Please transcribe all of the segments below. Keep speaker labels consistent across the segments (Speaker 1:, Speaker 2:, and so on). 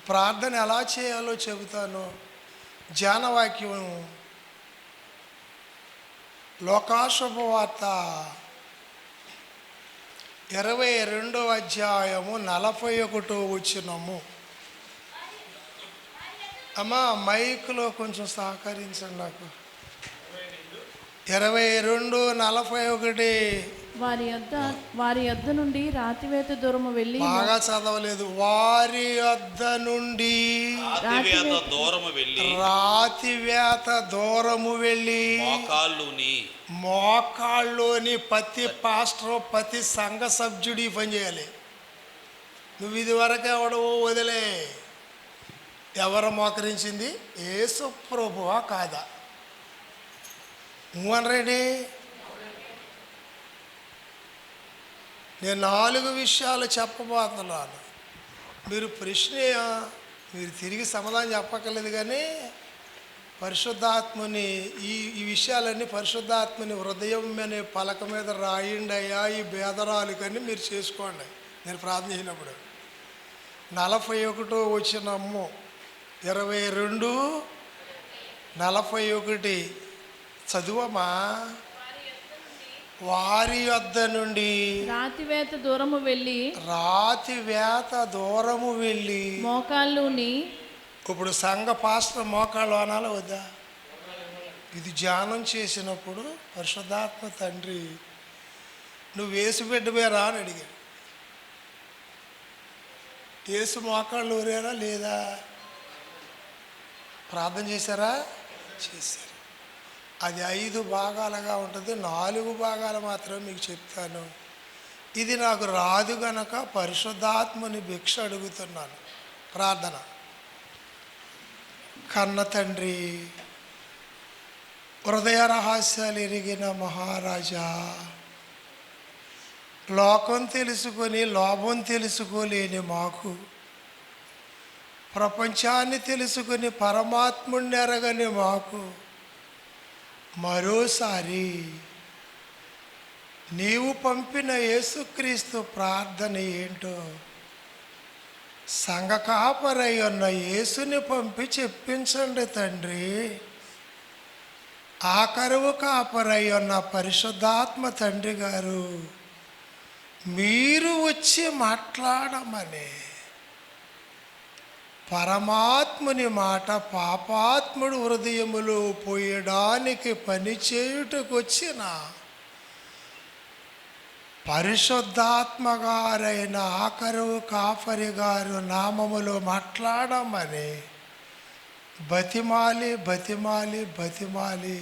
Speaker 1: ప్రార్థన ఎలా చేయాలో చెబుతాను. ధ్యానవాక్యం లోకాశుభవార్త 22వ అధ్యాయము 41వ వచనము. అమ్మా మైకులో కొంచెం సహకరించండి నాకు. 22:41.
Speaker 2: వారి యొద్ద నుండి రాతివేత దూరము వెళ్ళి,
Speaker 1: బాగా చదవలేదు. వారి యొద్ద నుండి రాతివేత దూరము వెళ్ళి మోకాళ్ళలోని ప్రతి పాస్టర్ ప్రతి సంఘ సభ్యుడి పని చేయాలి. నువ్వు ఇది వరకు ఎవడో వదిలే. ఎవరు మోకరించింది? యేసు ప్రభువా కాదా? అనరేండి. నేను 4 విషయాలు చెప్పబోతున్నాను. మీరు మీరు తిరిగి సమాధానం చెప్పక్కర్లేదు, కానీ పరిశుద్ధాత్మని ఈ విషయాలన్నీ పరిశుద్ధాత్మని హృదయం అనే పలక మీద రాయండి అయ్యా, ఈ భేదరాలు కానీ మీరు చేసుకోండి. నేను ప్రార్థన చేసినప్పుడు 41వ వచనము 22:41 చదువమా. వారి యొద్ద నుండి
Speaker 2: రాతివేత దూరము వెళ్ళి మోకాళ్ళుని. ఇప్పుడు
Speaker 1: సంఘ పాస్టర్ మోకాళ్ళు అనాలి వద్దా? ఇది ధ్యానం చేసినప్పుడు పరిశుద్ధాత్మ తండ్రి నువ్వు యేసు బిడ్డమే రా అని అడిగాడు. యేసు మోకాళ్ళు ఊరేనా లేదా? ప్రార్థన చేశారా? చేశారు. అది 5 భాగాలుగా ఉంటుంది. 4 భాగాలు మాత్రం మీకు చెప్తాను. ఇది నాకు రాదు గనక పరిశుద్ధాత్మని భిక్ష అడుగుతున్నాను. ప్రార్థన. కన్న తండ్రి, హృదయ రహస్యాలు ఎరిగిన మహారాజా, లోకం తెలుసుకొని లోభం తెలుసుకోలేని మాకు, ప్రపంచాన్ని తెలుసుకొని పరమాత్ముడిని ఎరగని మాకు మరోసారి నీవు పంపిన యేసుక్రీస్తు ప్రార్థన ఏంటో సంఘ కాపరై ఉన్న యేసుని పంపి చెప్పించండి తండ్రి. ఆఖరువు కాపరై ఉన్న పరిశుద్ధాత్మ తండ్రి గారు మీరు వచ్చి మాట్లాడమని, పరమాత్ముని మాట పాపాత్ముడు హృదయములో పోయడానికి పనిచేయుటకు వచ్చిన పరిశుద్ధాత్మ గారైన ఆఖరువు కాపరి గారు నామములో మాట్లాడమని బతిమాలి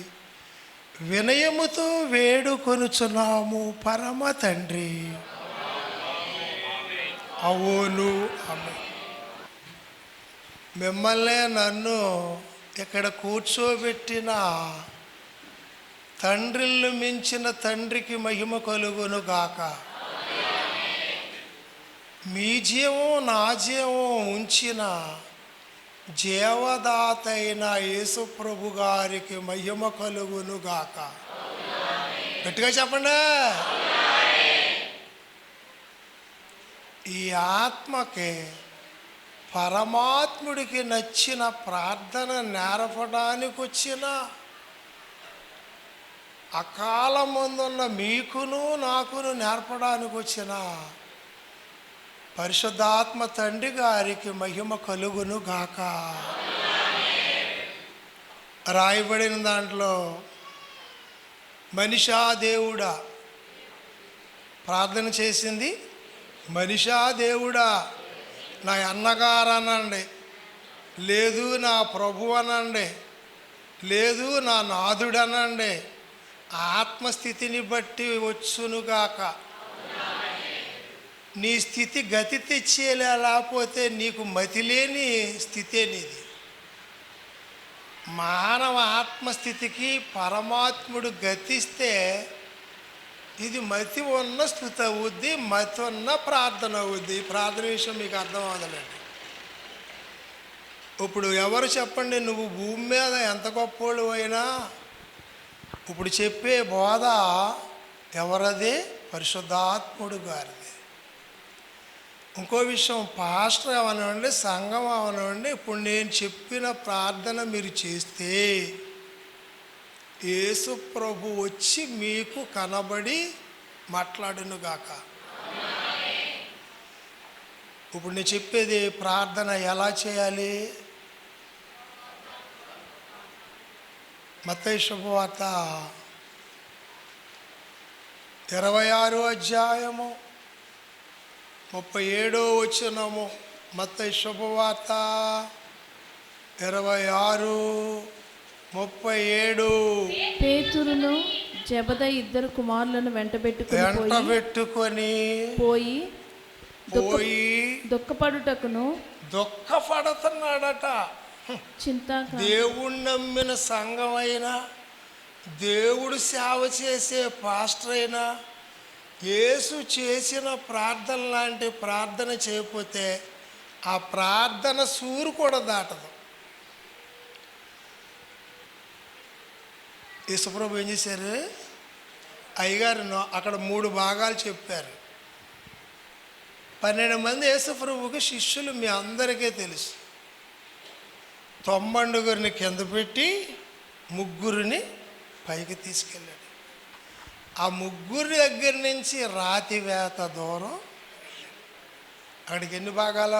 Speaker 1: వినయముతో వేడుకొనుచున్నాము పరమ తండ్రి. అవును. ఆమేన్. మిమ్మల్నే నన్ను ఇక్కడ కూర్చోబెట్టిన తండ్రిని మించిన తండ్రికి మహిమ కలుగును గాక. మీ జీవం నా జీవం ఉంచిన జీవదాత అయిన యేసుప్రభు గారికి మహిమ కలుగును గాక. గట్టిగా చెప్పండి. ఈ ఆత్మకి పరమాత్ముడికి నచ్చిన ప్రార్థన నేర్పడానికి వచ్చిన అకాలం ముందున్న మీకును నాకును నేర్పడానికి వచ్చిన పరిశుద్ధాత్మ తండ్రి గారికి మహిమ కలుగును గాక. రాయబడిన దాంట్లో మనిషా దేవుడా ప్రార్థన చేసింది. మనిషా దేవుడా నా అన్నగారు అనండి, లేదు నా ప్రభు అనండి, లేదు నా నాథుడు అనండి. ఆత్మస్థితిని బట్టి వచ్చునుగాక. నీ స్థితి గతి తెచ్చేలా, లేకపోతే నీకు మతిలేని స్థితే నీది. మానవ ఆత్మస్థితికి పరమాత్ముడు గతిస్తే ఇది మతి ఉన్న స్థుతి అవుద్ది, మతి ఉన్న ప్రార్థన అవుద్ది. ప్రార్థన విషయం మీకు అర్థం అవ్వదులేండి. ఇప్పుడు ఎవరు చెప్పండి, నువ్వు భూమి మీద ఎంత గొప్పోళ్ళు అయినా ఇప్పుడు చెప్పే బోధ ఎవరది? పరిశుద్ధాత్ముడు గారిది. ఇంకో విషయం, పాస్టర్ అవనివ్వండి, సంఘం అవనివ్వండి, ఇప్పుడు నేను చెప్పిన ప్రార్థన మీరు చేస్తే యేసు ప్రభు వచ్చి మీకు కనబడి మాట్లాడునుగాక. ఇప్పుడు నేను చెప్పేది ప్రార్థన ఎలా చేయాలి? మత్తయి శుభవార్త 26 అధ్యాయము 37 వచనము. మత్తయి శుభవార్త 26:37.
Speaker 2: పేతురును జెబెదయి ఇద్దరు కుమారులను
Speaker 1: వెంటబెట్టుకొని
Speaker 2: పోయి
Speaker 1: పోయి
Speaker 2: దుఃఖపడుటకును
Speaker 1: దుఃఖపడుతున్నాడట. దేవుణ్ణి నమ్మిన సంఘమైనా, దేవుడు సేవ చేసే పాస్టర్ అయినా, యేసు చేసిన ప్రార్థన లాంటి ప్రార్థన చేయకపోతే ఆ ప్రార్థన సూరు కూడా దాటదు. యేసుప్రభు ఏం చేశారు? అయ్యగారు అక్కడ 3 భాగాలు చెప్పారు. 12 మంది యేసుప్రభుకి శిష్యులు మీ అందరికీ తెలుసు. 90 కింద పెట్టి 3 పైకి తీసుకెళ్ళాడు. ఆ 3 దగ్గర నుంచి రాతి వేత దూరం అక్కడికి ఎన్ని భాగాల?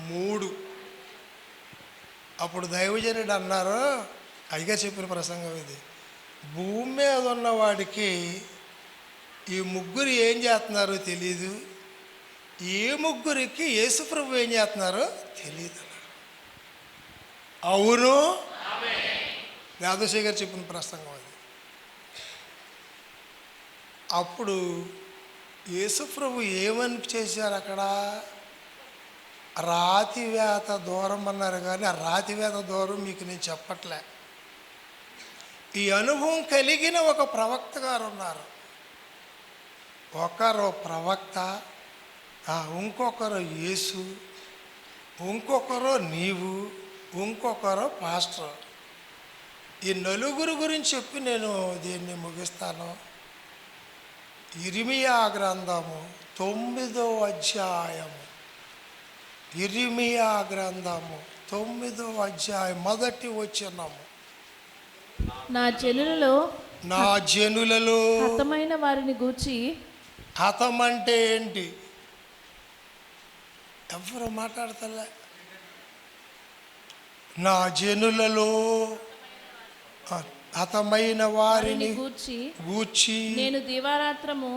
Speaker 1: 3. అప్పుడు దైవజనుడు అన్నారు, అయ్యగా చెప్పిన ప్రసంగం ఇది, భూమి మీద ఉన్నవాడికి ఈ 3 ఏం చేస్తున్నారో తెలీదు, ఈ 3కి యేసుప్రభు ఏం చేస్తున్నారో తెలియదు. అవును, యాదవశేఖర్ చెప్పిన ప్రసంగం అది. అప్పుడు యేసుప్రభు ఏమని చేశారు అక్కడ? రాతివేత దూరం అన్నారు, కానీ ఆ రాతివేత దూరం మీకు నేను చెప్పట్లే. ఈ అనుభవం కలిగిన ఒక ప్రవక్త గారు ఉన్నారు. ఒకరు ప్రవక్త, ఇంకొకరు యేసు, ఇంకొకరు నీవు, ఇంకొకరు పాస్టర్. ఈ 4 గురించి చెప్పి నేను దీన్ని ముగిస్తాను. ఇర్మియా గ్రంథము 9వ అధ్యాయము. ఇర్మియా గ్రంథము 9వ అధ్యాయం 1వ వచనము.
Speaker 2: నా జనులలో హతమైన వారిని గూర్చి.
Speaker 1: హతం అంటే ఏంటి? ఎవరు మాట్లాడతలే. నా జనులలో హతమైన వారిని గూర్చి
Speaker 2: నేను దివారాత్రము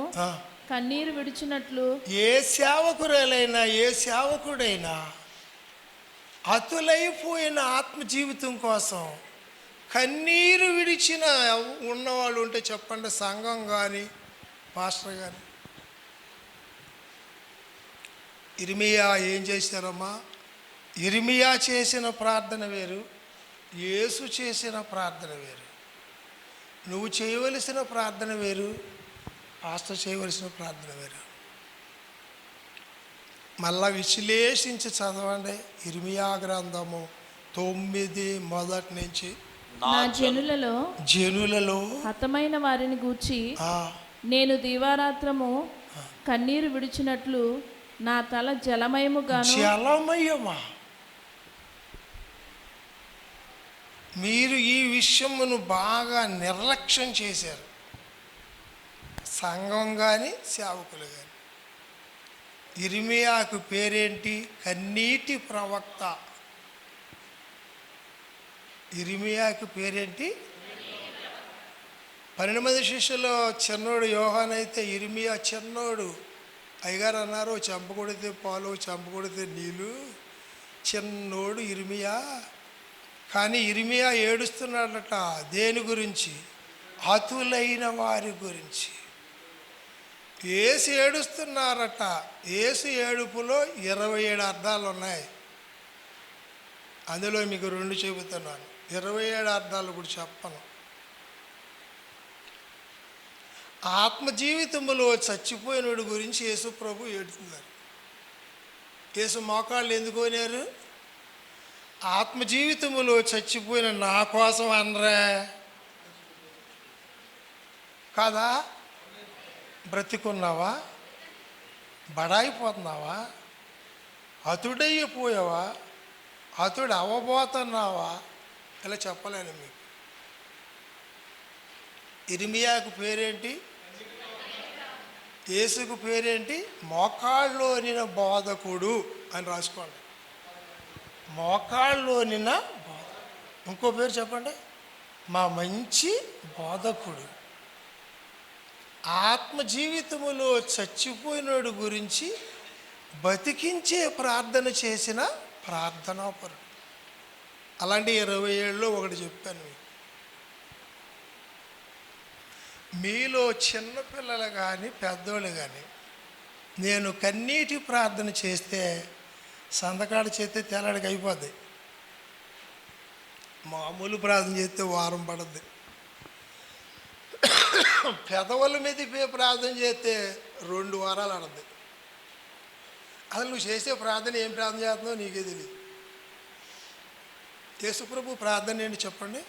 Speaker 2: కన్నీరు విడిచినట్లు.
Speaker 1: ఏ సేవకురాలైనా, ఏ సేవకుడైనా అతులైపోయిన ఆత్మ జీవితం కోసం కన్నీరు విడిచిన ఉన్నవాళ్ళు ఉంటే చెప్పండి. సంఘం కానీ పాస్టర్ కానీ. ఇర్మియా ఏం చేశారమ్మా? ఇర్మియా చేసిన ప్రార్థన వేరు, యేసు చేసిన ప్రార్థన వేరు. నువ్వు చేయవలసిన ప్రార్థన వేరు, పాస్టర్ చేయవలసిన ప్రార్థన వేరు. మళ్ళా విశ్లేషించి చదవండి. ఇర్మియా గ్రంథము 9 మొదటి నుంచి.
Speaker 2: నా జనులలో హతమైన వారిని గూర్చి నేను దీవారాత్రము కన్నీరు విడిచినట్లు నా తల జలమయముగాను.
Speaker 1: జలమయమా? మీరు ఈ విషయమును బాగా నిర్లక్ష్యం చేశారు, సంఘం కానీ సేవకులు కానీ. ఇర్మియాకు పేరేంటి? కన్నీటి ప్రవక్త. ఇర్మియాకు పేరేంటి? 12 మంది శిష్యులు చిన్నోడు యోహాన్ అయితే ఇర్మియా చిన్నోడు. అయ్యగారు అన్నారు, చెంప కొడితే పాలు, చెంప కొడితే నీళ్ళు. చిన్నోడు ఇర్మియా. కానీ ఇర్మియా ఏడుస్తున్నాడట. దేని గురించి? హతులైన వారి గురించి. యేసు ఏడుస్తున్నారట. యేసు ఏడుపులో 27 అర్థాలు ఉన్నాయి. అందులో మీకు 2 చెబుతున్నాను, 27 అర్థాలు కూడా చెప్పను. ఆత్మ జీవితంలో చచ్చిపోయినోడి గురించి యేసు ప్రభు ఏడుతున్నారు. యేసు మోకాళ్ళు ఎందుకు పోయినారు? ఆత్మ జీవితంలో చచ్చిపోయిన నా కోసం అనరా కాదా? బ్రతికున్నావా? బడాయిపోతున్నావా? హతుడైపోయావా, హతుడు అవ్వబోతున్నావా, ఇలా చెప్పలేను మీకు. ఇర్మియాకు పేరేంటి? యేసుకు పేరేంటి? మోకాళ్ళలోనిన బోధకుడు అని రాసుకోండి. మోకాళ్ళలోనిన బోధ. ఇంకో పేరు చెప్పండి, మా మంచి బోధకుడు. ఆత్మ జీవితములో చచ్చిపోయినోడు గురించి బతికించే ప్రార్థన చేసిన ప్రార్థనాపరుడు. అలాంటి 27లో ఒకటి చెప్పాను మీకు. మీలో చిన్నపిల్లలు కానీ పెద్దోళ్ళు కానీ నేను కన్నీటి ప్రార్థన చేస్తే సంతకాడు చేస్తే తెల్లడికి అయిపోద్ది. మామూలు ప్రార్థన చేస్తే వారం పడుద్ది. పెదవుల మీద ప్రార్థన చేస్తే 2 వారాలు ఆడద్ది. అసలు నువ్వు చేసే ప్రార్థన ఏం ప్రార్థన చేస్తున్నావు నీకే తెలియదు. యేసుప్రభు ప్రార్థన ఏంటి చెప్పండి?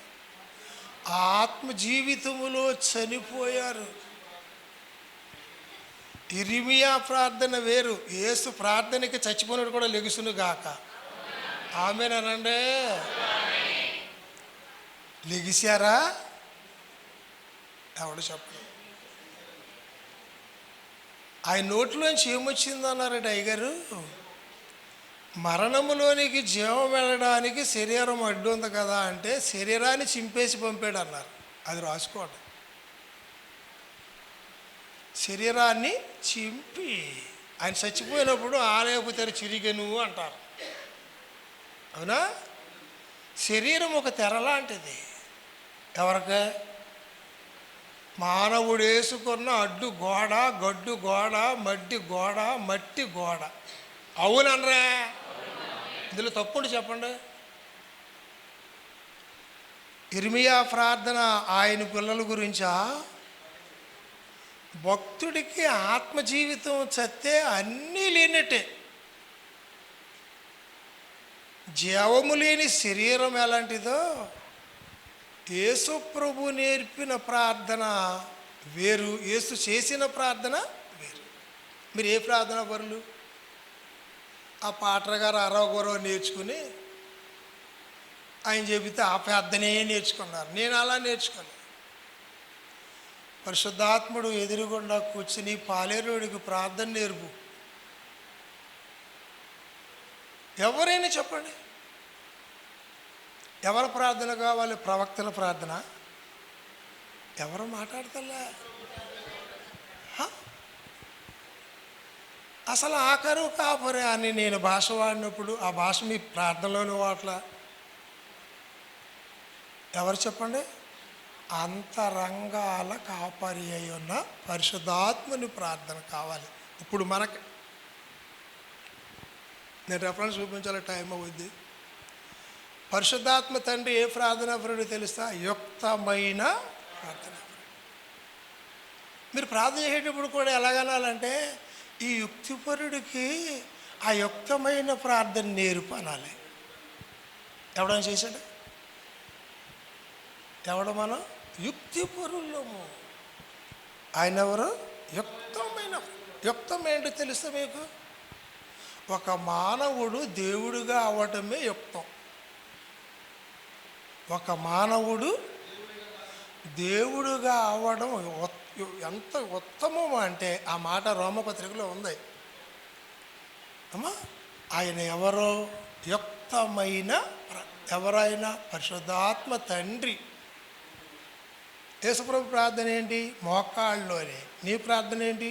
Speaker 1: ఆత్మ జీవితములో చనిపోయారు. ఇర్మియా ప్రార్థన వేరు. యేసు ప్రార్థనకి చచ్చిపోయినట్టు కూడా లెగుసును గాక. ఆమేనండి. లెగిశారా? ఎవడు చెప్పండి. ఆయన నోట్లోంచి ఏమొచ్చిందన్నారట అయ్యగారు? మరణములోనికి జీవం వెళ్ళడానికి శరీరం అడ్డు ఉంది కదా అంటే శరీరాన్ని చింపేసి పంపాడు అన్నారు. అది రాసుకోండి. శరీరాన్ని చింపి ఆయన చచ్చిపోయినప్పుడు ఆలయపు తెర చిరిగెను అంటారు. అవునా? శరీరం ఒక తెర లాంటిది. ఎవరికి? మానవుడు వేసుకున్న అడ్డు గోడ, గడ్డు గోడ, మడ్డి గోడ, మట్టి గోడ. అవుననరా? ఇందులో తప్పుడు చెప్పండి. ఇర్మియా ప్రార్థన ఆయన పిల్లల గురించా? భక్తుడికి ఆత్మ జీవితం చస్తే అన్నీ లేనట్టే. జీవము లేని శరీరం ఎలాంటిదో యేసు ప్రభు నేర్పిన ప్రార్థన వేరు, యేసు చేసిన ప్రార్థన వేరు. మీరు ఏ ప్రార్థన పరులు? ఆ పాటర్ గారు అరవగొరవ నేర్చుకుని ఆయన చెబితే ఆ ప్రార్థనే నేర్చుకున్నారు. నేను అలా నేర్చుకోను. పరిశుద్ధాత్ముడు ఎదురుగుండా కూర్చుని పాలేరుడికి ప్రార్థన నేర్పు. ఎవరైనా చెప్పండి, ఎవరి ప్రార్థన కావాలి? ప్రవక్తల ప్రార్థన? ఎవరు మాట్లాడతలే. అసలు ఆఖరు కాపరే అని నేను భాష వాడినప్పుడు ఆ భాష మీ ప్రార్థనలోని వాట్ల ఎవరు చెప్పండి? అంతరంగాల కాపరి అయి ఉన్న పరిశుద్ధాత్మని ప్రార్థన కావాలి. ఇప్పుడు మనకి నేను రెఫరెన్స్ చూపించాలి, టైం అవుద్ది. పరిశుద్ధాత్మ తండ్రి ఏ ప్రార్థనాపరుడు తెలుస్తా? యుక్తమైన ప్రార్థన. మీరు ప్రార్థన చేసేటప్పుడు కూడా ఎలాగనాలంటే ఈ యుక్తిపరుడికి ఆ యుక్తమైన ప్రార్థన నేర్పు అనాలి. ఎవడని చేశాడు? ఎవడ? మనం యుక్తిపరులము. ఆయన ఎవరు? యుక్తమైన. యుక్తం ఏంటో తెలుస్తా మీకు? ఒక మానవుడు దేవుడిగా అవ్వటమే యుక్తం. ఒక మానవుడు దేవుడుగా అవ్వడం ఎంత ఉత్తమం అంటే ఆ మాట రోమపత్రికలో ఉంది అమ్మా. ఆయన ఎవరో? యుక్తమైన. ఎవరైనా పరిశుద్ధాత్మ తండ్రి. యేసుప్రభు ప్రార్థన ఏంటి? మోకాళ్ళలోనే. నీ ప్రార్థన ఏంటి?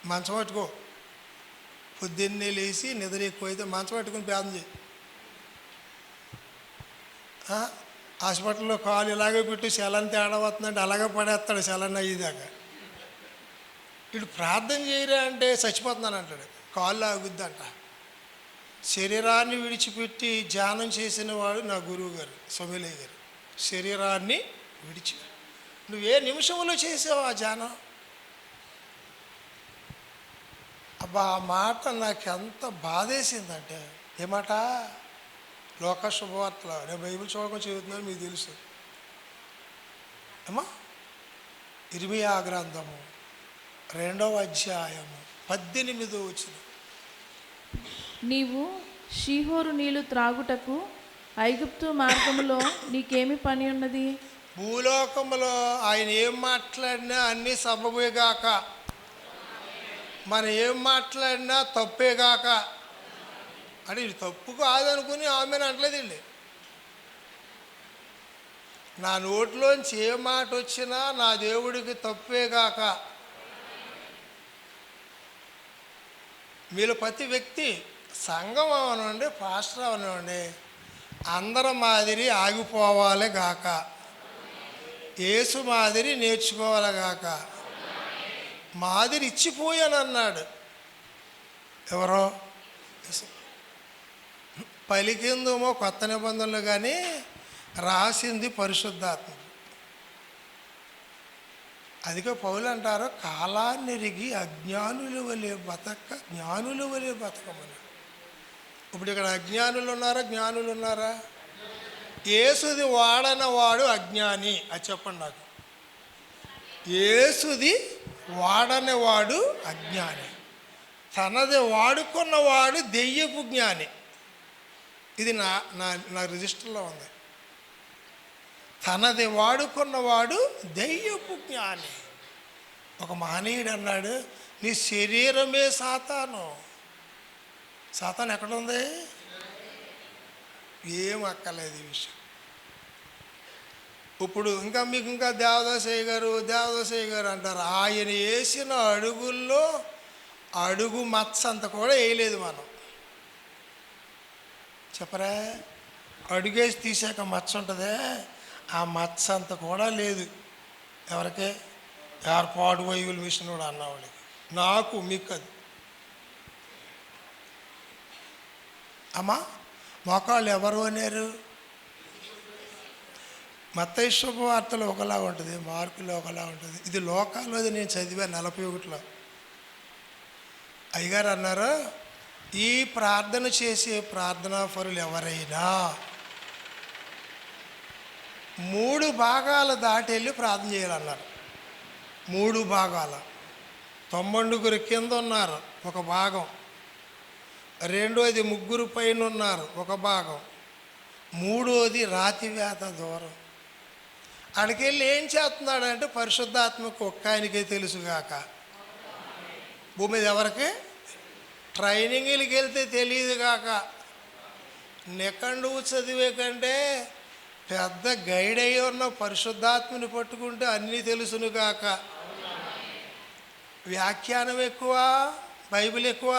Speaker 1: మంచం పట్టుకో. పొద్దున్నే లేచి నిద్ర ఎక్కువైతే మంచం పట్టుకుని ప్రార్థన చేయి. హాస్పిటల్లో కాలు ఇలాగే పెట్టి సెలన్ తేడా వస్తుందంటే అలాగే పడేస్తాడు సెలన్ అయ్యేదాకా. ఇటు ప్రార్థన చేయరా అంటే చచ్చిపోతున్నాను అంటాడు. కాళ్ళు ఆగుద్దంట. శరీరాన్ని విడిచిపెట్టి ధ్యానం చేసిన వాడు నా గురువు గారు సోమేలయ్య గారు. శరీరాన్ని విడిచి నువ్వే నిమిషంలో చేసావు ఆ ధ్యానం? అబ్బా, ఆ మాట నాకు ఎంత బాధేసిందంటే, ఏమాట? లోక శుభవార్తలో నేను బైబిల్ చూడకుండా చదువుతున్నాను, మీకు తెలుసు అమ్మా. ఇర్మియా గ్రంథము 2వ అధ్యాయము 18వ వచనం.
Speaker 2: నీవు షీహోరు నీళ్లు త్రాగుటకు ఐగుప్తు మార్గములో నీకేమి పని ఉన్నది?
Speaker 1: భూలోకములో ఆయన ఏం మాట్లాడినా అన్నీ సబబేగాక, మనం ఏం మాట్లాడినా తప్పేగాక అంటే ఇది తప్పు కాదనుకుని ఆమెను అంటలేదండి. నా నోట్లోంచి ఏ మాట వచ్చినా నా దేవుడికి తప్పేగాక. మీలో ప్రతి వ్యక్తి సంఘం అవనండి, పాస్టర్ అవనండి, అందరి మాదిరి ఆగిపోవాలి గాక, యేసు మాదిరి నేర్చుకోవాలి గాక. మాదిరి ఇచ్చిపోయాను అన్నాడు ఎవరో, పలికిందేమో కొత్త నిబంధనలు కానీ రాసింది పరిశుద్ధాత్మ. అదిగో పౌలు అంటారు, కాలాన్నెరిగి అజ్ఞానుల వలె బతక జ్ఞానుల వలె బతకమని. ఇప్పుడు ఇక్కడ అజ్ఞానులు ఉన్నారా, జ్ఞానులు ఉన్నారా? యేసుది వాడనవాడు అజ్ఞాని, అది చెప్పండి నాకు. యేసుది వాడనేవాడు అజ్ఞాని, తనది వాడుకున్నవాడు దెయ్యపు జ్ఞాని. ఇది నా నా నా రిజిస్టర్లో ఉంది. తనది వాడుకున్నవాడు దెయ్యపు జ్ఞాని. ఒక మహనీయుడు అన్నాడు, నీ శరీరమే సాతాను. సాతాను ఎక్కడుంది? ఏం అక్కలేదు ఈ విషయం. ఇప్పుడు మీకు ఇంకా దేవదాసయ్య గారు అంటారు. ఆయన వేసిన అడుగుల్లో అడుగు మచ్చ అంత కూడా వేయలేదు మనం. చెప్పరా? అడుగేసి తీసాక మచ్చ ఉంటుందే, ఆ మచ్చ అంత కూడా లేదు. ఎవరికే? ఏర్పాటు వైవుల మిషన్ కూడా అన్నవాళ్ళకి, నాకు మీకు అది. అమ్మా మోకాళ్ళు ఎవరు అన్నారు? మత్తయి శుభవార్తలో ఒకలా ఉంటుంది, మార్కులో ఒకలా ఉంటుంది. ఇది లోకాలోది నేను చదివాను 41లో. అయ్యగారు అన్నారు, ఈ ప్రార్థన చేసే ప్రార్థనా పరులు ఎవరైనా 3 భాగాలు దాటి వెళ్ళి ప్రార్థన చేయాలన్నారు. 3 భాగాలు. 90 కింద ఉన్నారు ఒక భాగం, రెండోది 3 పైన ఉన్నారు ఒక భాగం, మూడోది రాతివేత దూరం. అక్కడికెళ్ళి ఏం చేస్తున్నాడంటే పరిశుద్ధాత్మకు ఒక్క ఆయనకే తెలుసుగాక. భూమి మీద ఎవరికి? ట్రైనింగ్లకి వెళ్తే తెలియదు కాక, నికండువు చదివే కంటే పెద్ద గైడ్ అయ్యి ఉన్న పరిశుద్ధాత్మని పట్టుకుంటే అన్నీ తెలుసును కాక. వ్యాఖ్యానం ఎక్కువ, బైబిల్ ఎక్కువ,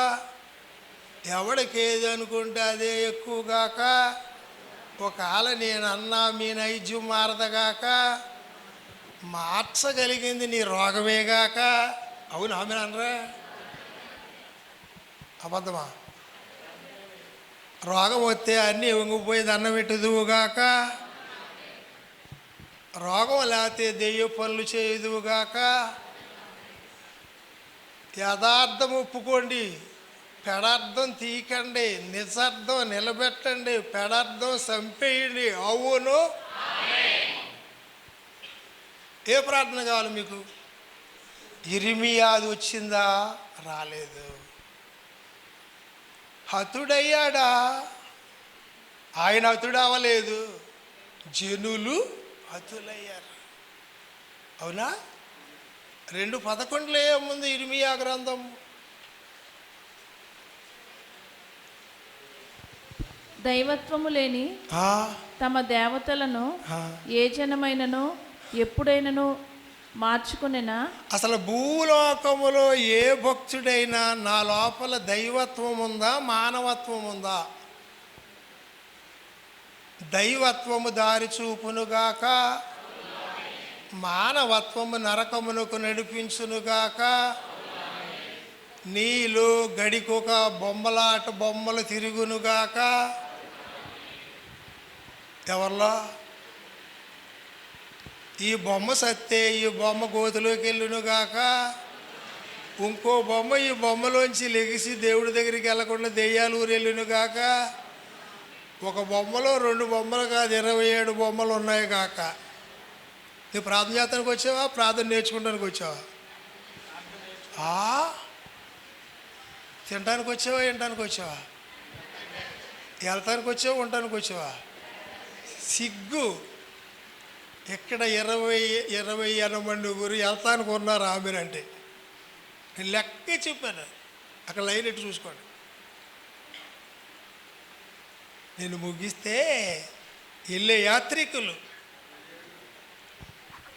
Speaker 1: ఎవడికి ఏది అనుకుంటే అదే ఎక్కువగాక. ఒకవేళ నేను అన్నా మీ నైజ్యం మారదగాక, మార్చగలిగింది నీ రోగమేగాక. అవును ఆమె అనరా? అబద్ధమా? రోగం వస్తే అన్నీ వంగిపోయి దండం పెట్టుదువుగాక, రోగం లేకపోతే దెయ్య పనులు చేయుదువుగాక. యథార్థం ఒప్పుకోండి, పెడార్థం తీయకండి, నిజార్థం నిలబెట్టండి, పెడార్థం చంపేయండి. అవును. ఏ ప్రార్థన కావాలి మీకు? ఇర్మియాది వచ్చిందా? రాలేదు. హతుడయ్యాడా? ఆయన హతుడు అవ్వలేదు, జనులు హతులయ్యారు. అవునా? 2:11 ఏముంది ఇర్మియా గ్రంథం?
Speaker 2: దైవత్వము లేని తమ దేవతలను ఏ జనమైనను ఎప్పుడైనను మార్చుకునేనా? అసలు
Speaker 1: భూలోకములో ఏ భక్తుడైనా నా లోపల దైవత్వం ఉందా, మానవత్వం ఉందా? దైవత్వము దారి చూపునుగాక, మానవత్వము నరకమునకు నడిపించునుగాక. నీలో గడికొక బొమ్మలాట బొమ్మలు తిరుగునుగాక. ఎవరిలో? ఈ బొమ్మ సత్తే ఈ బొమ్మ గోతులోకి వెళ్ళునుగాక. ఇంకో బొమ్మ ఈ బొమ్మలోంచి లెగిసి దేవుడి దగ్గరికి వెళ్ళకుండా దెయ్యాలు ఊరు వెళ్ళునుగాక. ఒక బొమ్మలో 2 బొమ్మలు కాదు, 27 బొమ్మలు ఉన్నాయి కాక. నువ్వు ప్రార్థన చేస్తానికి వచ్చావా, ప్రార్థన నేర్చుకుంటానికి వచ్చావా? తినడానికి వచ్చావా, వినడానికి వచ్చావా? వెళ్తానికి వచ్చావా, ఉండటానికి వచ్చావా? సిగ్గు. ఇక్కడ 20 ఊరు వెళ్తానికి ఉన్నారు ఆమెనంటే నేను లెక్కే చెప్పాను. అక్కడ లైన్ ఎట్టు చూసుకోండి. నేను ముగిస్తే వెళ్ళే యాత్రికులు,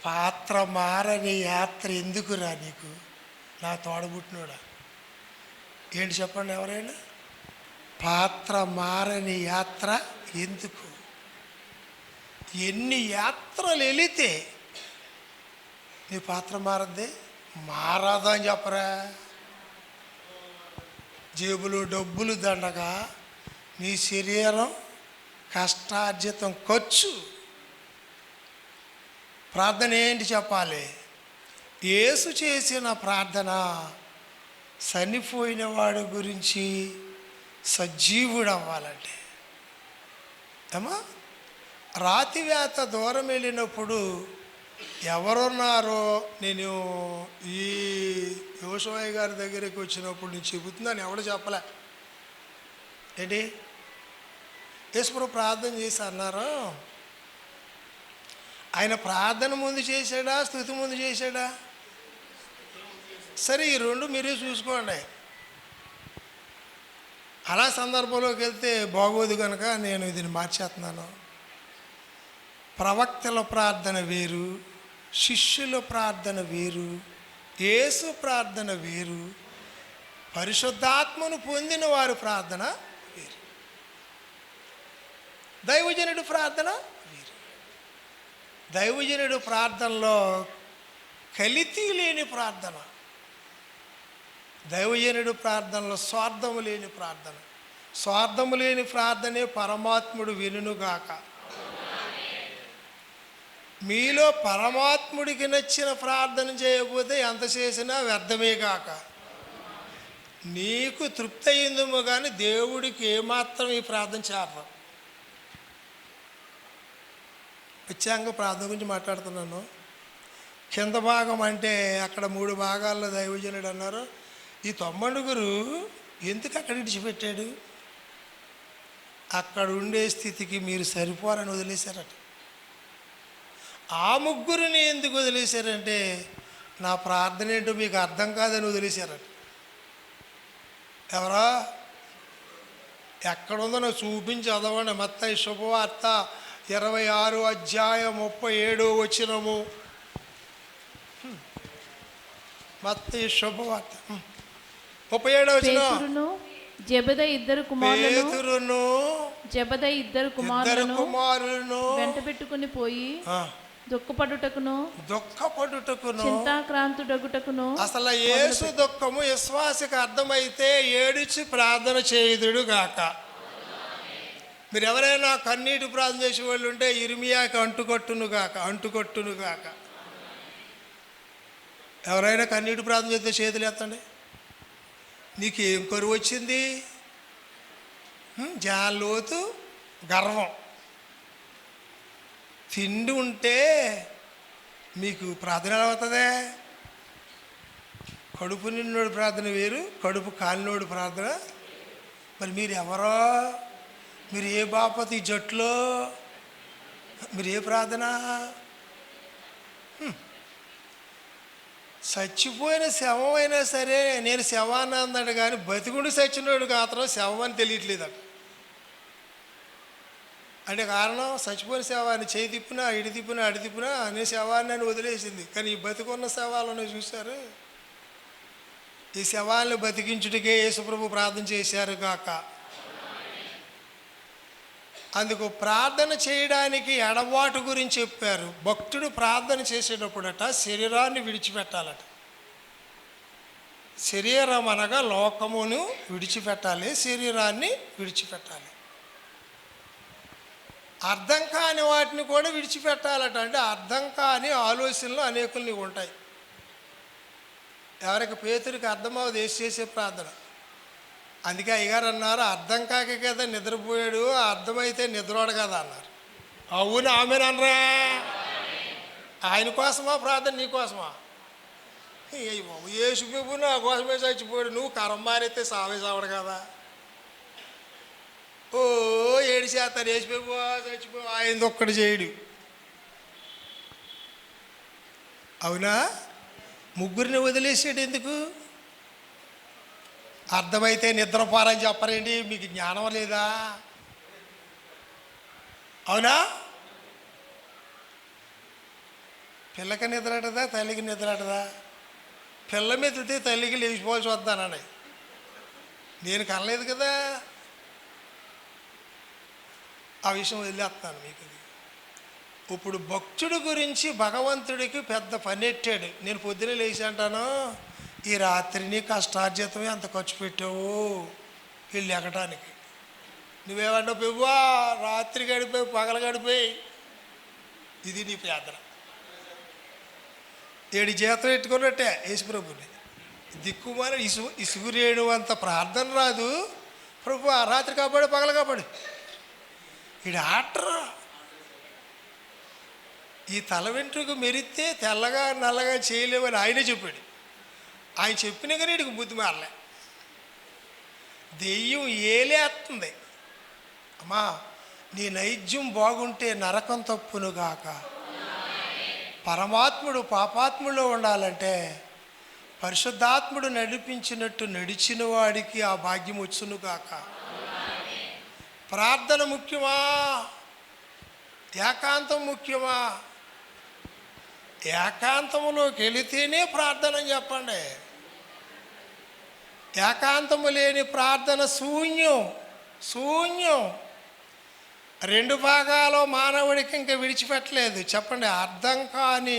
Speaker 1: పాత్ర మారని యాత్ర ఎందుకురా నీకు నా తోడబుట్టినోడా? ఏంటి చెప్పండి ఎవరైనా? పాత్ర మారని యాత్ర ఎందుకు? ఎన్ని యాత్రలు వెళితే నీ పాత్ర మారద్దే? మారదా అని చెప్పరా? జేబులు డబ్బులు దండగా నీ శరీరం కష్టార్జితం ఖర్చు. ప్రార్థన ఏంటి చెప్పాలి? యేసు చేసిన ప్రార్థన చనిపోయిన వాడి గురించి సజీవుడు అవ్వాలంటే. ఏమా రాతివేత దూరం వెళ్ళినప్పుడు ఎవరున్నారో, నేను ఈ యోషువయ్య గారి దగ్గరికి వచ్చినప్పుడు నేను చెబుతున్నాను, ఎవడు చెప్పలే. ఏంటి యేసుప్రభు ప్రార్థన చేసి అన్నారు. ఆయన ప్రార్థన ముందు చేశాడా, స్తుతి ముందు చేశాడా? సరే, ఈ రెండు మీరే చూసుకోండి. అలా సందర్భంలోకి వెళ్తే బాగోదు కనుక నేను దీన్ని మార్చేస్తున్నాను. ప్రవక్తల ప్రార్థన వేరు, శిష్యుల ప్రార్థన వేరు, యేసు ప్రార్థన వేరు, పరిశుద్ధాత్మను పొందిన వారి ప్రార్థన వేరు, దైవజనుడి ప్రార్థన వేరు. దైవజనుడి ప్రార్థనలో కలితీ లేని ప్రార్థన, దైవజనుడి ప్రార్థనలో స్వార్థము లేని ప్రార్థన. స్వార్థము లేని ప్రార్థనే పరమాత్ముడు వినుగాక. మీలో పరమాత్ముడికి నచ్చిన ప్రార్థన చేయకపోతే ఎంత చేసినా వ్యర్థమే కాక. నీకు తృప్తి అయిందేమో కానీ దేవుడికి ఏమాత్రం ఈ ప్రార్థన చేరదు. ప్రత్యేకంగా ప్రార్థన గురించి మాట్లాడుతున్నాను. కింద భాగం అంటే అక్కడ 3 భాగాల్లో దైవజనుడు అన్నారు. ఈ 90 ఎందుకు అక్కడ విడిచిపెట్టాడు? అక్కడ ఉండే స్థితికి మీరు సరిపోరని వదిలేశారట. ఆ 3 ఎందుకు వదిలేశారంటే నా ప్రార్థన ఏంటో మీకు అర్థం కాదని వదిలేశారట. ఎవరా? ఎక్కడుందో నాకు చూపించి చదవండి. మత్తయి శుభవార్త 26 అధ్యాయం 37 వచనము. మత్తయి శుభవార్త 37 వచనం.
Speaker 2: పేతురును జెబెదయి ఇద్దరు కుమారులను వెంట పెట్టుకుని పోయి దుఃఖపడుటకును చింతాక్రాంతుడగుటకును.
Speaker 1: అసలు యేసు దుఃఖము విశ్వాసికి అర్థమైతే ఏడిచి ప్రార్థన చేయుదుడు గాక. మీరు ఎవరైనా కన్నీటి ప్రార్థన చేసే వాళ్ళు ఉంటే ఇర్మియాకి అంటుకొట్టును గాక. ఎవరైనా కన్నీటి ప్రార్థన చేస్తే చేతులు ఎత్తండి. నీకేం కరువు వచ్చింది? జాలోతు గర్వం. తిండి ఉంటే మీకు ప్రార్థన ఎలా అవుతుంది? కడుపు నిన్నోడు ప్రార్థన వేరు, కడుపు కాలినోడు ప్రార్థన. మరి మీరు ఎవరో? మీరు ఏ బాపతి జట్లో? మీరు ఏ ప్రార్థన? చచ్చిపోయిన శవం అయినా సరే నేను శవాన్ని అన్నాడు కానీ బతికుండి చచ్చినోడు మాత్రం శవం అని తెలియట్లేదు అక్కడ. అంటే కారణం చచ్చిపోయిన శవాన్ని చేయి తిప్పినా ఇడి తిప్పినా అడి తిప్పినా అనే శవాన్ని అని వదిలేసింది. కానీ ఈ బతికున్న శవాలను చూశారు. ఈ శవాలను బతికించుటకే యేసుప్రభు ప్రార్థన చేశారు కాక. అందుకు ప్రార్థన చేయడానికి ఎడబాటు గురించి చెప్పారు. భక్తుడు ప్రార్థన చేసేటప్పుడట శరీరాన్ని విడిచిపెట్టాలట. శరీరం అనగా లోకమును విడిచిపెట్టాలి, శరీరాన్ని విడిచిపెట్టాలి. అర్థం కాని వాటిని కూడా విడిచిపెట్టాలట. అంటే అర్థం కాని ఆలోచనలు అనేకులు ఉంటాయి. ఎవరికి పేతురికి అర్థమవుతుంది వేసి చేసే ప్రార్థన. అందుకే అయ్యగారు అన్నారు, అర్థం కాక కదా నిద్రపోయాడు, అర్థమైతే నిద్రోడు కదా అన్నారు. అవును, ఆమెనరా? ఆయన కోసమా ప్రార్థన? నీ కోసమా? యేసు ప్రభు నా కోసమే చచ్చిపోయాడు, నువ్వు కరం మారితే సావే సావడు కదా. ఓ ఏడు చేస్తాను యేసు ప్రభు చచ్చిపో, ఆయన ఒక్కడు చేయడు. అవునా? ముగ్గురిని వదిలేసాడు ఎందుకు? అర్థమైతే నిద్రపోరని చెప్పరండి, మీకు జ్ఞానం లేదా? అవునా? పిల్లకి నిద్రటదా, తల్లికి నిద్రటదా? పిల్ల మెత్తితే తల్లికి లేచిపోవాల్సి వద్దానని నేను కనలేదు కదా. ఆ విషయం వదిలేస్తాను మీకు. ఇప్పుడు భక్తుడి గురించి భగవంతుడికి పెద్ద పని ఎట్టాడు. నేను పొద్దునే లేచి అంటాను, ఈ రాత్రిని కష్టార్జితమే అంత ఖర్చు పెట్టావు వీళ్ళు ఎగటానికి. నువ్వేమంటావు? పెవ్వా రాత్రి గడిపోయి పగల గడిపోయి, ఇది నీ ప్రార్థన. 7 జీతం పెట్టుకున్నట్టే యేసుప్రభుని. దిక్కుమాల ఇసుగురేడు అంత ప్రార్థన రాదు. ప్రభు రాత్రి కాపాడు పగల కాపాడు. ఇది ఆటరా. ఈ తల వెంట్రుకు మెరిస్తే తెల్లగా నల్లగా చేయలేమని ఆయనే చెప్పాడు. ఆయన చెప్పినా కానీ వీడికి బుద్ధి మారలే. దెయ్యం ఏలేస్తుంది. అమ్మా నీ నైజ్యం బాగుంటే నరకం తప్పునుగాక. పరమాత్ముడు పాపాత్ములో ఉండాలంటే పరిశుద్ధాత్ముడు నడిపించినట్టు నడిచిన వాడికి ఆ భాగ్యం వచ్చునుగాక. ప్రార్థన ముఖ్యమా? ఏకాంతం ముఖ్యమా? ఏకాంతములోకి వెళితేనే ప్రార్థన అని చెప్పండి. ఏకాంతము లేని ప్రార్థన శూన్యం. శూన్యం. 2 భాగాలు మానవుడికి ఇంకా విడిచిపెట్టలేదు. చెప్పండి, అర్థం కాని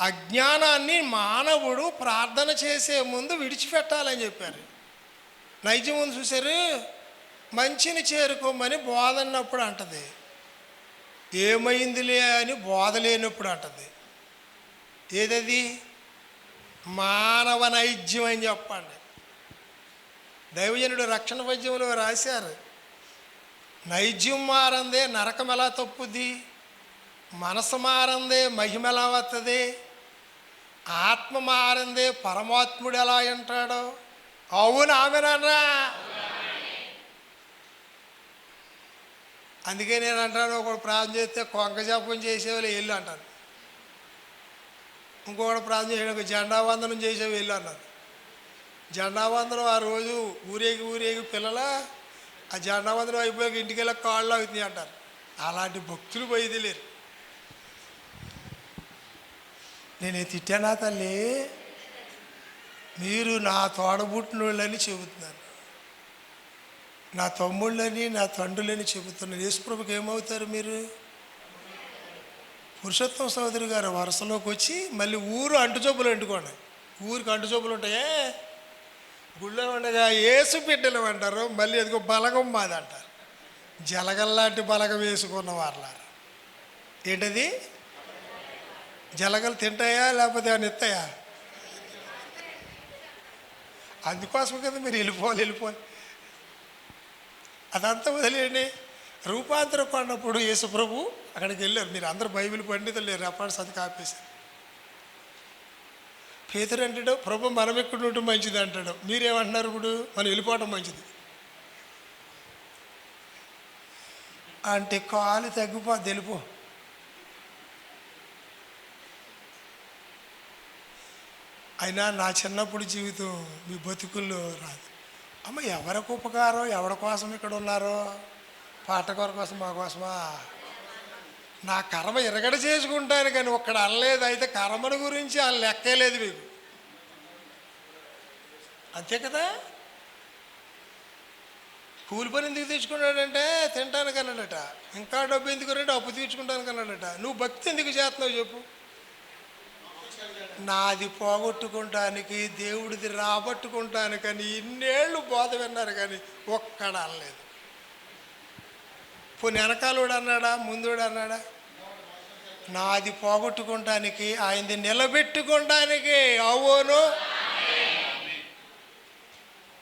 Speaker 1: అజ్ఞానాన్ని మానవుడు ప్రార్థన చేసే ముందు విడిచిపెట్టాలని చెప్పారు. నైజం ముందు చూశారు, మంచిని చేరుకోమని బోధన్నప్పుడు అంటది, ఏమైందిలే అని బోధ లేనప్పుడు అంటది. ఏదది? మానవ నైజ్యం అని చెప్పండి. దైవజనుడు రక్షణ పద్యంలో రాశారు, నైజ్యం మారందే నరకం ఎలా తప్పుద్ది, మనసు మారందే మహిమ ఎలా వస్తుంది, ఆత్మ మారందే పరమాత్ముడు ఎలా అంటాడో. అవును ఆమెనరా. అందుకే నేను అంటాను, ఒకడు ప్రార్థన చేస్తే కొంక జపం చేసేవాళ్ళు వెళ్ళు అంటాను, ఇంకొకటి ప్రార్థన చేయడానికి జెండా వందనం చేసేవి వెళ్ళు అన్నారు. జెండా వందనం ఆ రోజు ఊరేగి పిల్లల ఆ జెండా వందనం అయిపోయాక ఇంటికి వెళ్ళి కాళ్ళు అవుతుంది అంటారు. అలాంటి భక్తులు పోయిది లేరు. నేను తిట్టానా తల్లి? మీరు నా తోడబుట్టినోళ్ళని చెబుతున్నారు, నా తమ్ముళ్ళని నా తండ్రులని చెబుతున్నారు. యేసుప్రభుకి ఏమవుతారు మీరు? పురుషోత్తం సోదరి గారు వరుసలోకి వచ్చి మళ్ళీ ఊరు అంటుజబ్బులు అంటుకోండి. ఊరికి అంటుజబ్బులు ఉంటాయే, గుళ్ళో ఉండగా ఏసు బిడ్డలు అంటారు, మళ్ళీ ఎదుగో బలగం మాది అంటారు. జలగల్లాంటి బలగం వేసుకున్న వాళ్ళారు. ఏంటది? జలగలు తింటాయా లేకపోతే ఏమైనా ఎత్తాయా? అందుకోసం కదా మీరు వెళ్ళిపోవాలి. అదంతా వదిలేండి. రూపాంతరం కొన్నప్పుడు యేసు ప్రభు అక్కడికి వెళ్ళారు. మీరు అందరూ బైబిల్ పండితులు లేరు, అప్పటి సతి కాపేశారు. పేతురు అంటాడు, ప్రభు మనం ఎక్కడ ఉండటం మంచిది అంటాడు. మీరేమంటున్నారు ఇప్పుడు? మనం వెళ్ళిపోవటం మంచిది అంటే కాలు తగ్గిపోద్ది, వెళ్ళిపో. అయినా నా చిన్నప్పుడు జీవితం మీ బతుకుల్లో రాదు. అమ్మ ఎవరికి ఉపకారం, ఎవరి కోసం ఇక్కడ ఉన్నారో? పాటగారి కోసం, మా కోసమా? నా కర్మ ఎరగడ చేసుకుంటాను కానీ ఒక్కడ అనలేదు. అయితే కర్మను గురించి ఆ లెక్కేలేదు మీకు, అంతే కదా. కూలి పని ఎందుకు తెచ్చుకున్నాడంటే తింటానికి అన్నాడట. ఇంకా డబ్బు ఎందుకు అంటే అప్పు తీర్చుకుంటానికి అన్నాడట. నువ్వు భక్తి ఎందుకు చేస్తున్నావు చెప్పు? నాది పోగొట్టుకుంటానికి, దేవుడిది రాబట్టుకుంటానికని ఇన్నేళ్ళు బోధ విన్నారు కానీ ఒక్కడ అనలేదు. పోనీ వెనకాలోడు అన్నాడా, ముందోడు అన్నాడా? నాది పోగొట్టుకుంటానికి, ఆయనది నిలబెట్టుకోవడానికి. అవును,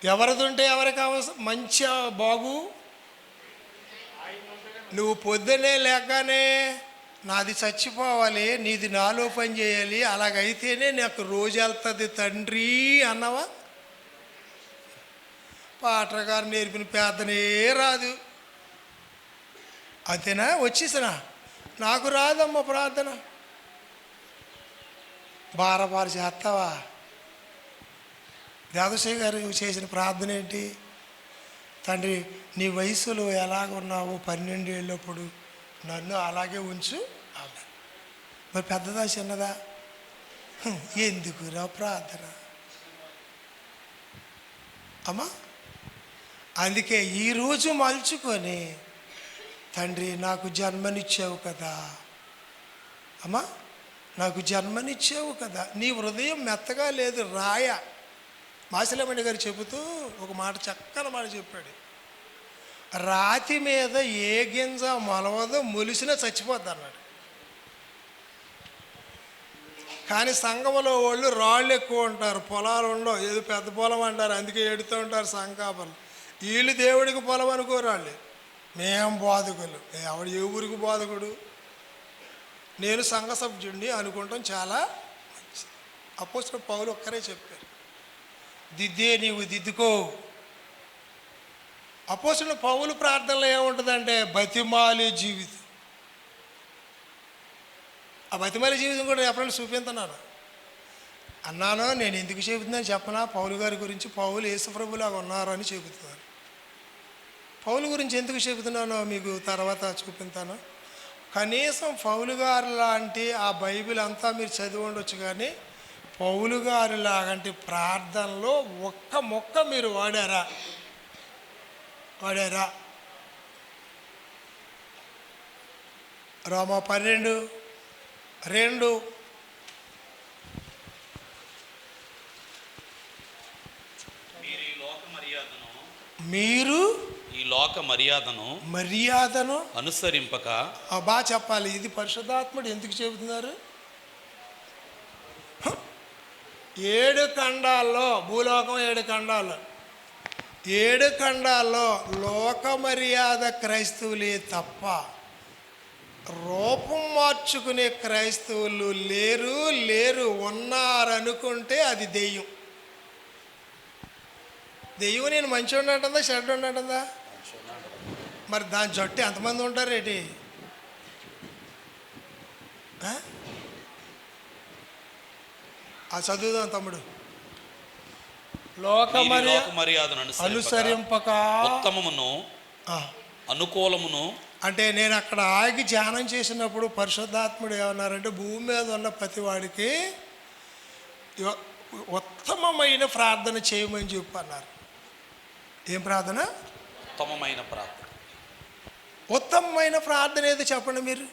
Speaker 1: ఎవరిదుంటే ఎవరికి అవసరం? మంచి బాగు. నువ్వు పొద్దున్నే లేకనే నాది చచ్చిపోవాలి, నీది నాలో పని చేయాలి, అలాగైతేనే నాకు రోజు వెళ్తుంది తండ్రి అన్నవా? పాటర్ గారు నేర్పిన ప్రార్థనే రాదు, అంతేనా? వచ్చేసినా నాకు రాదమ్మ ప్రార్థన. బారబారు చేస్తావా? దేవశ్రీ గారు చేసిన ప్రార్థన ఏంటి? తండ్రి, నీ వయసులో ఎలాగున్నావు 12 ఏళ్ళప్పుడు నన్ను అలాగే ఉంచు అన్నా. మరి పెద్దదా చిన్నదా? ఎందుకురా ప్రార్థన అమ్మా? అందుకే ఈరోజు మలుచుకొని, తండ్రి నాకు జన్మనిచ్చావు కదా అమ్మా, నాకు జన్మనిచ్చావు కదా, నీ హృదయం మెత్తగా లేదు రాయ. మాసిలమణి గారు చెబుతూ ఒక మాట, చక్కని మాట చెప్పాడు. రాతి మీద ఏ గింజ మొలవదో, మొలిసినా చచ్చిపోద్ది అన్నాడు. కానీ సంఘంలో వాళ్ళు రాళ్ళు ఎక్కువ ఉంటారు, పొలాలు ఉండవు, ఏదో పెద్ద పొలం అంటారు, అందుకే ఏడుతూ ఉంటారు సంకాపలు. వీళ్ళు దేవుడికి పొలం అనుకోరు, వాళ్ళు మేము బోధకులు. ఎవడు ఏ ఊరికి బోధకుడు? నేను సంఘ సభ్యుడిని అనుకుంటాం చాలా మంచిది. అపోస్తలుడు పౌలు ఒక్కరే చెప్పారు, దిద్దే నీవు దిద్దుకో. అపోస్తలుడు పౌలు ప్రార్థనలో ఏముంటుందంటే బతిమాలే జీవితం. ఆ బతిమాలే జీవితం కూడా ఎప్పుడైనా చూపిస్తున్నాను అన్నాను. నేను ఎందుకు చెబుతున్నాను చెప్పనా? పౌలు గారి గురించి, పౌలు యేసుప్రభులాగా ఉన్నారు అని చెబుతున్నాను. పౌలు గురించి ఎందుకు చెబుతున్నానో మీకు తర్వాత చూపిస్తాను. కనీసం పౌలు గారు లాంటి ఆ బైబిల్ అంతా మీరు చదివి ఉండొచ్చు, కానీ పౌలు గారు లాంటి ప్రార్థనలో ఒక్క మొక్క మీరు వాడారా? రోమా 12:2 మీరు
Speaker 3: ఈ లోక మర్యాదను అనుసరింపక.
Speaker 1: బాగా చెప్పాలి, ఇది పరిశుద్ధాత్ముడు ఎందుకు చెబుతున్నారు? 7 ఖండాల్లో, భూలోకం 7 ఖండాల్లో, 7 ఖండాల్లో లోక మర్యాద క్రైస్తవులే తప్ప రూపం మార్చుకునే క్రైస్తవులు లేరు. ఉన్నారనుకుంటే అది దెయ్యం. దెయ్యం నేను మంచి ఉన్నట్టుందా చెడ్డ ఉన్నట్టుందా? మరి దాని జట్టు ఎంతమంది ఉంటారేటి? ఆ చదువుదాం తమ్ముడు. లోక
Speaker 3: మర్యాదను
Speaker 1: అనుసరింపక
Speaker 3: ఉత్తమమును అనుకూలమును.
Speaker 1: అంటే నేను అక్కడ ఆగి ధ్యానం చేసినప్పుడు పరిశుద్ధాత్ముడు ఏమన్నారంటే, భూమి మీద ఉన్న ప్రతి వాడికి ఉత్తమమైన ప్రార్థన చేయమని చెప్పి అన్నారు. ఏం ప్రార్థన? ఉత్తమమైన ప్రార్థన ఏదో చెప్పండి మీరు.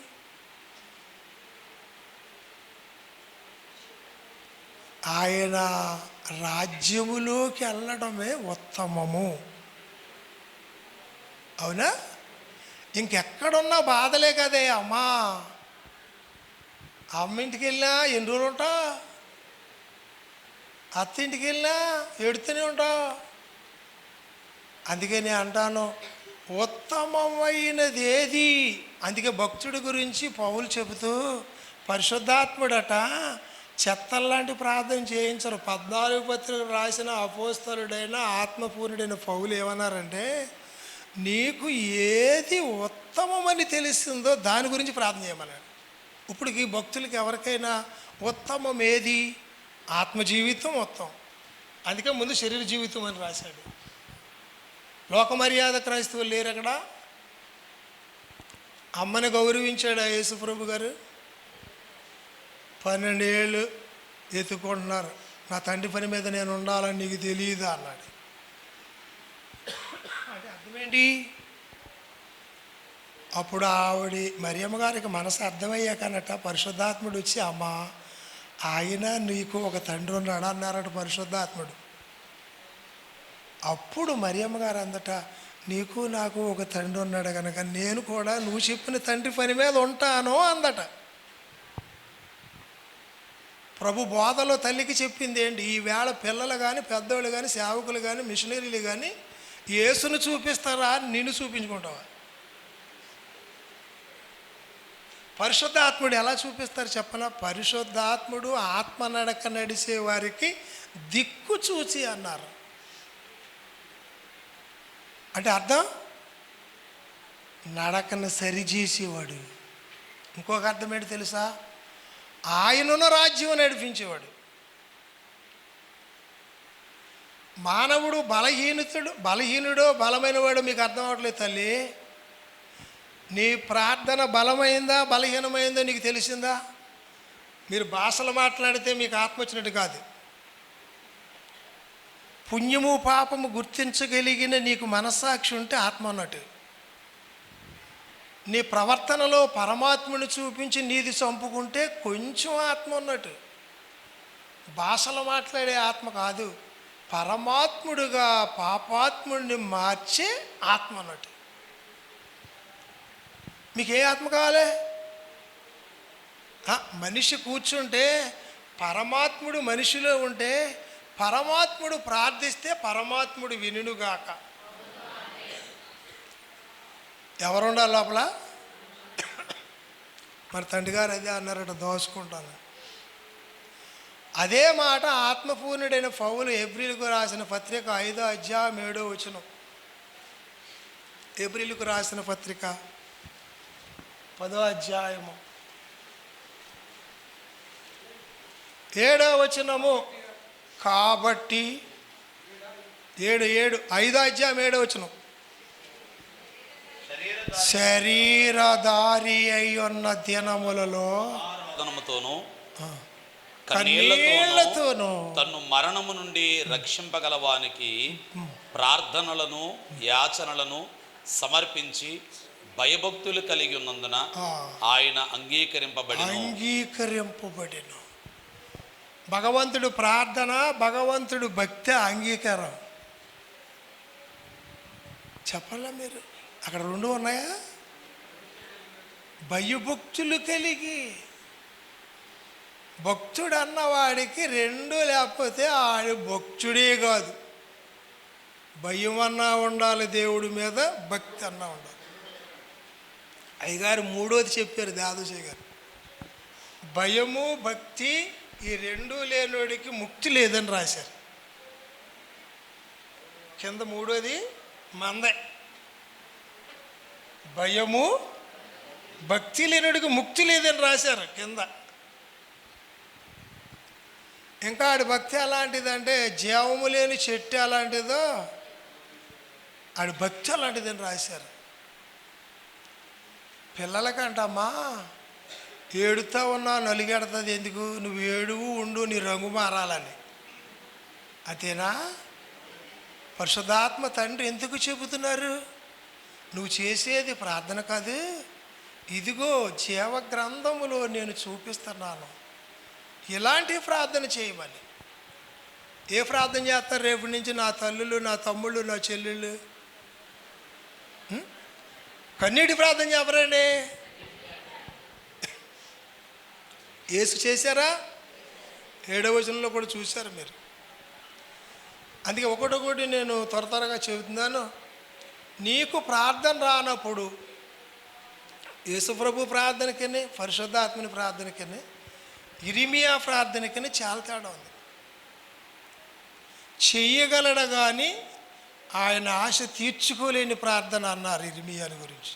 Speaker 1: ఆయన రాజ్యములోకి వెళ్ళడమే ఉత్తమము. అవునా? ఇంకెక్కడున్నా బాధలే కదే అమ్మా. అమ్మ ఇంటికి వెళ్ళినా ఎన్ని రోజులు ఉంటావు? అత్త ఇంటికి వెళ్ళినా ఎడుతూనే ఉంటావు. అందుకే నేను అంటాను, ఉత్తమమైనది ఏది? అందుకే భక్తుడి గురించి పౌలు చెబుతూ, పరిశుద్ధాత్ముడట చెత్తల్లాంటి ప్రార్థన చేయించరు. 14 పత్రికలు రాసిన అపోస్తలుడైన ఆత్మపూర్ణుడైన పౌలు ఏమన్నారంటే, నీకు ఏది ఉత్తమమని తెలిసిందో దాని గురించి ప్రార్థన చేయమన్నాడు. ఇప్పటికి భక్తులకి ఎవరికైనా ఉత్తమం ఏది? ఆత్మ జీవితం ఉత్తమం. అందుకే ముందు శరీర జీవితం అని రాశాడు. లోక మర్యాద క్రైస్తవులు లేరు అక్కడ. అమ్మని గౌరవించాడు ఆ యేసుప్రభు గారు. 12 ఏళ్ళు ఎత్తుకుంటున్నారు, నా తండ్రి పని మీద నేను ఉండాలని నీకు తెలియదా అన్నాడు. అంటే అర్థమేంటి? అప్పుడు ఆవిడ మరియమ్మ గారికి మనసు అర్థమయ్యాకనట పరిశుద్ధాత్ముడు వచ్చి, అమ్మ ఆయన నీకు ఒక తండ్రి ఉన్నాడు అన్నారట పరిశుద్ధాత్ముడు. అప్పుడు మరియమ్మ గారు అందట, నీకు నాకు ఒక తండ్రి ఉన్నాడు కనుక నేను కూడా నువ్వు చెప్పిన తండ్రి పని మీద ఉంటాను అందట. ప్రభు బోధలో తల్లికి చెప్పింది ఏంటి? ఈవేళ పిల్లలు కానీ పెద్దవాళ్ళు కానీ సేవకులు కానీ మిషనరీలు కానీ యేసును చూపిస్తారా, నిన్ను చూపించుకుంటావా? పరిశుద్ధాత్ముడు ఎలా చూపిస్తారు చెప్పనా? పరిశుద్ధాత్ముడు ఆత్మ నడక నడిచే వారికి దిక్కు చూచి అన్నారు. అంటే అర్థం నడకను సరిచేసేవాడు. ఇంకొక అర్థం ఏంటి తెలుసా? ఆయనున్న రాజ్యం నడిపించేవాడు. మానవుడు బలహీనుడో బలమైనవాడో మీకు అర్థం అవ్వట్లేదు తల్లి. నీ ప్రార్థన బలమైందా బలహీనమైందో నీకు తెలిసిందా? మీరు భాషలు మాట్లాడితే మీకు ఆత్మ వచ్చినట్టు కాదు. పుణ్యము పాపము గుర్తించగలిగిన నీకు మనస్సాక్షి ఉంటే ఆత్మ అన్నట్టు. నీ ప్రవర్తనలో పరమాత్మను చూపించి నీది చంపుకుంటే కొంచెం ఆత్మ ఉన్నట్టు. భాషలు మాట్లాడే ఆత్మ కాదు, పరమాత్ముడుగా పాపాత్ముడిని మార్చే ఆత్మ అన్నట్టు. మీకు ఏ ఆత్మ కావాలి? మనిషి కూర్చుంటే పరమాత్ముడు మనిషిలో ఉంటే పరమాత్ముడు ప్రార్థిస్తే పరమాత్ముడు వినుగాక. ఎవరుండాలి లోపల? మరి తండ్రి గారు అదే అన్నారట, దోచుకుంటాను. అదే మాట ఆత్మపూర్ణుడైన పౌలు ఏప్రిల్కు రాసిన పత్రిక 5వ అధ్యాయం 7వ వచనం. ఏప్రిల్కు రాసిన పత్రిక 10వ అధ్యాయము 7వ వచనము. కాబట్టి 5వ అధ్యాయం 7వ వచనం. శరీరధారి అయి ఉన్న దినములలో కన్నీళ్లతోనూ
Speaker 3: తన్ను మరణము నుండి రక్షింపగలవానికి ప్రార్థనలను యాచనలను సమర్పించి భయభక్తులు కలిగి ఉన్నందున ఆయన అంగీకరింపబడిను. భగవంతుడు ప్రార్థన, భగవంతుడు భక్తి అంగీకారం. చెప్పాలా మీరు? అక్కడ రెండు ఉన్నాయా? భయభక్తులు కలిగి. భక్తుడు అన్నవాడికి రెండు లేకపోతే ఆడు భక్తుడే కాదు. భయం అన్నా ఉండాలి దేవుడి మీద, భక్తి అన్నా ఉండాలి. అయ్యగారు మూడోది చెప్పారు దాదోజీ గారు. భయము భక్తి ఈ రెండూ లేనోడికి ముక్తి లేదని రాశారు. కింద మూడోది మందే. భయము భక్తి లేనుడికి ముక్తి లేదని రాశారు కింద. ఇంకా ఆడి భక్తి అలాంటిదంటే జీవము లేని చెట్టు అలాంటిదో ఆడి భక్తి అలాంటిదని రాశారు. పిల్లలకంటమ్మా ఏడుతా ఉన్నా నలిగెడుతుంది ఎందుకు? నువ్వు ఏడువు ఉండు, నీ రంగు మారాలని. అంతేనా? పరిశుద్ధాత్మ తండ్రి ఎందుకు చెబుతున్నారు? నువ్వు చేసేది ప్రార్థన కాదు, ఇదిగో జీవ గ్రంథములో నేను చూపిస్తున్నాను, ఇలాంటి ప్రార్థన చేయమని. ఏ ప్రార్థన చేస్తారు రేపటి నుంచి? నా తల్లులు, నా తమ్ముళ్ళు, నా చెల్లెళ్ళు కన్నీటి ప్రార్థన చెప్పరండి. యేసు చేశారా? 7వ వచనంలో కూడా చూశారు మీరు. అందుకే ఒకటొకటి నేను త్వరగా చెబుతున్నాను. నీకు ప్రార్థన రానప్పుడు యేసుప్రభు ప్రార్థనకని, పరిశుద్ధాత్మని ప్రార్థనకని, ఇరిమియా ప్రార్థనకని చాలా తేడా ఉంది. చెయ్యగలడు కానీ ఆయన ఆశ తీర్చుకోలేని ప్రార్థన అన్నారు ఇరిమియాని గురించి.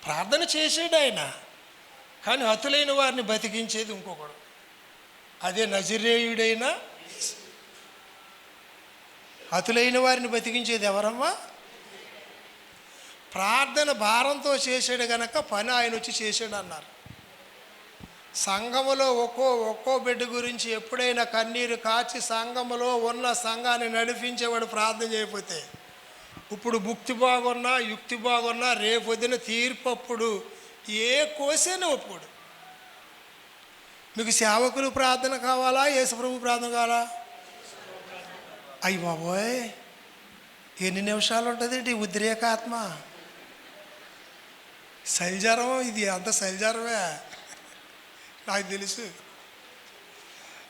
Speaker 3: ప్రార్థన చేసాడు ఆయన, కానీ హతులైన వారిని బతికించేది ఇంకొకడు. అదే నజరేయుడైన హతులైన వారిని బతికించేది ఎవరమ్మా? ప్రార్థన భారంతో చేసాడు కనుక పని ఆయన వచ్చి చేసాడు అన్నారు. సంఘములో ఒక్కో బిడ్డ గురించి ఎప్పుడైనా కన్నీరు కాచి సంఘములో ఉన్న సంఘాన్ని నడిపించేవాడు ప్రార్థన చేయకపోతే, ఇప్పుడు భుక్తి బాగున్నా యుక్తి బాగున్నా రేపు వదిన తీర్పప్పుడు ఏ కోసేనే ఒప్పుడు. మీకు సేవకులు ప్రార్థన కావాలా, యేసుప్రభు ప్రార్థన కావాలా? అయ్యి బాబోయ్, ఎన్ని నిమిషాలు ఉంటుంది ఉద్రేకాత్మ, శైలజారం. ఇది అంత శైలజారమే నాకు తెలుసు.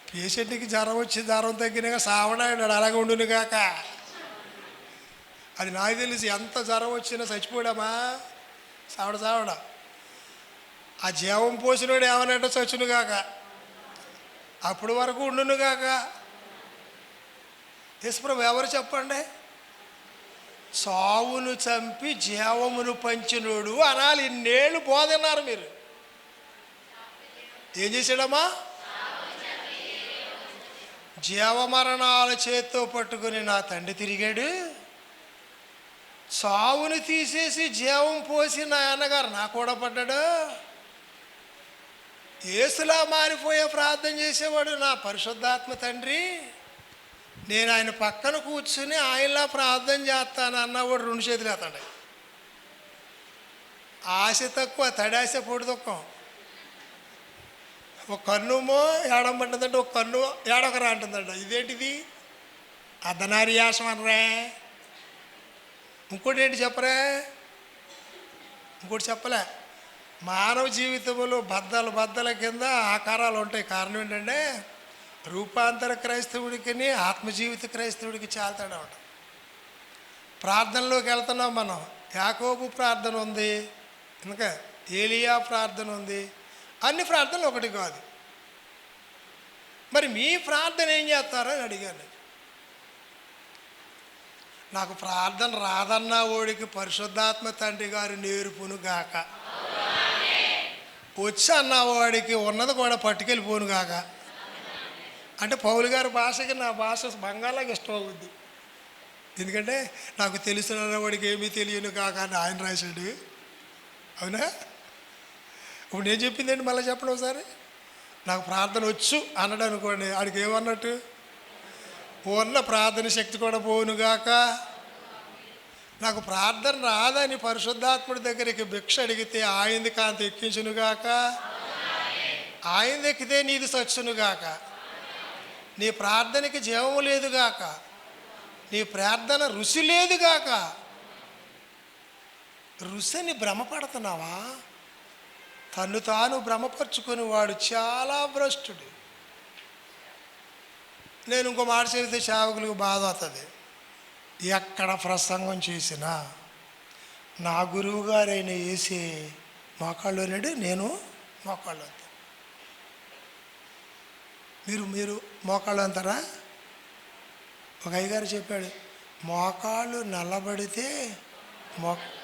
Speaker 3: పేషెంట్కి జ్వరం వచ్చి జ్వరం తగ్గినాక సావడాడు అలాగే ఉండును కాక. అది నాకు తెలుసు. ఎంత జ్వరం వచ్చినా చచ్చిపోయామా? సావడ ఆ జీవం పోసినోడు ఏమనంటే చచ్చునుగాక, అప్పుడు వరకు ఉండునుగాక. యేసుప్రభు ఎవరు చెప్పండి? సావును చంపి జీవమును పంచినోడు అనాలి. ఇన్నేళ్ళు బోధన్నారు మీరు. ఏం చేశాడమ్మా? జీవమరణాల చేత్తో పట్టుకుని నా తండ్రి తిరిగాడు. సావును తీసేసి జీవం పోసి నా అన్నగారు నా కూడా పడ్డాడు. యేసులా మారిపోయే ప్రార్థన చేసేవాడు నా పరిశుద్ధాత్మ తండ్రి. నేను ఆయన పక్కన కూర్చుని ఆయనలా ప్రార్థన చేస్తాను అన్నవాడు 2 చేతులు ఎత్తాడు. ఆశ తక్కువ, తడాశ పొడి దుఃఖం. ఒక కన్నుమో ఏడంపంటుందంటే ఒక కన్ను ఏడొకరా అంటుందంట. ఇదేంటిది? అర్ధనార్యాసం అనరే. ఇంకోటి ఏంటి చెప్పరే? ఇంకోటి చెప్పలే. మానవ జీవితంలో బద్దల కింద ఆకారాలు ఉంటాయి. కారణం ఏంటంటే రూపాంతర క్రైస్తవుడికి ఆత్మజీవిత క్రైస్తవుడికి చాలా తేడా ఉంటుంది. ప్రార్థనలోకి వెళ్తున్నాం మనం. యాకోబు ప్రార్థన ఉంది, ఇంకా ఏలియా ప్రార్థన ఉంది. అన్ని ప్రార్థనలు ఒకటి కాదు. మరి మీ ప్రార్థన ఏం చేస్తారో అని అడిగాను. నాకు ప్రార్థన రాదన్నా ఓడికి పరిశుద్ధాత్మ తండ్రి గారు నేర్పును గాక, వచ్చి అన్నవాడికి ఉన్నది కూడా పట్టుకెళ్ళిపోను గాక. అంటే పౌలు గారి భాషకి నా భాష బంగాళాకి ఇష్టం అవుద్ది. ఎందుకంటే నాకు తెలిసిన వాడికి ఏమీ తెలియను కాక అని ఆయన రాశాడు. అవునా? ఇప్పుడు నేను చెప్పిందండి మళ్ళీ చెప్పండి ఒకసారి. నాకు ప్రార్థన వచ్చు అన్నాడు అనుకోండి, ఆడికి ఏమన్నట్టు? ఉన్న ప్రార్థన శక్తి కూడా పోనుగాక. నాకు ప్రార్థన రాదని పరిశుద్ధాత్ముడి దగ్గరికి భిక్ష అడిగితే ఆయనది కాంత ఎక్కించునుగాక, ఆయనది ఎక్కితే నీది సచ్చునుగాక. నీ ప్రార్థనకి జీవము లేదుగాక, నీ ప్రార్థన రుచి లేదుగాక. రుచిని భ్రమపడుతున్నావా? తను తాను భ్రమపరుచుకుని వాడు చాలా భ్రష్టుడు. నేను ఇంకో మాట చెబితే సేవకులకు బాధ అవుతుంది. ఎక్కడ ప్రసంగం చేసినా నా గురువు గారైన యేసే మోకాళ్ళు అన్నాడు, నేను మోకాళ్ళు అంతా. మీరు మోకాళ్ళు అంటారా? ఒక అయ్యగారు చెప్పాడు, మోకాళ్ళు నల్లబడితే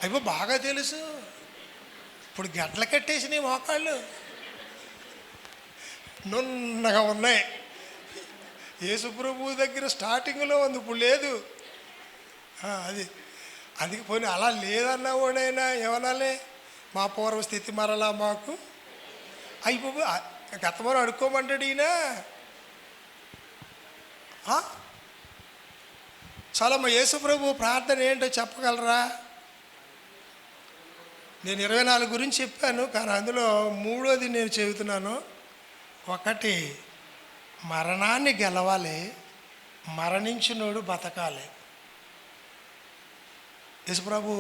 Speaker 3: అయిపో బాగా తెలుసు. ఇప్పుడు గడ్డలు కట్టేసినాయి మోకాళ్ళు, నున్నగా ఉన్నాయి. యేసుప్రభు దగ్గర స్టార్టింగ్లో ఉంది, ఇప్పుడు లేదు. అది పోనీ అలా లేదన్నా వాడైనా ఏమనాలి? మా పూర్వస్థితి మరలా మాకు అయిపో గతమరు అడుక్కోమంటాడు ఈయన. చాలా మా యేసుప్రభు ప్రార్థన ఏంటో చెప్పగలరా? నేను 24 గురించి చెప్పాను, కానీ అందులో 3వది నేను చెబుతున్నాను. ఒకటి, మరణాన్ని గెలవాలి, మరణించినోడు బతకాలి. యేసుప్రభు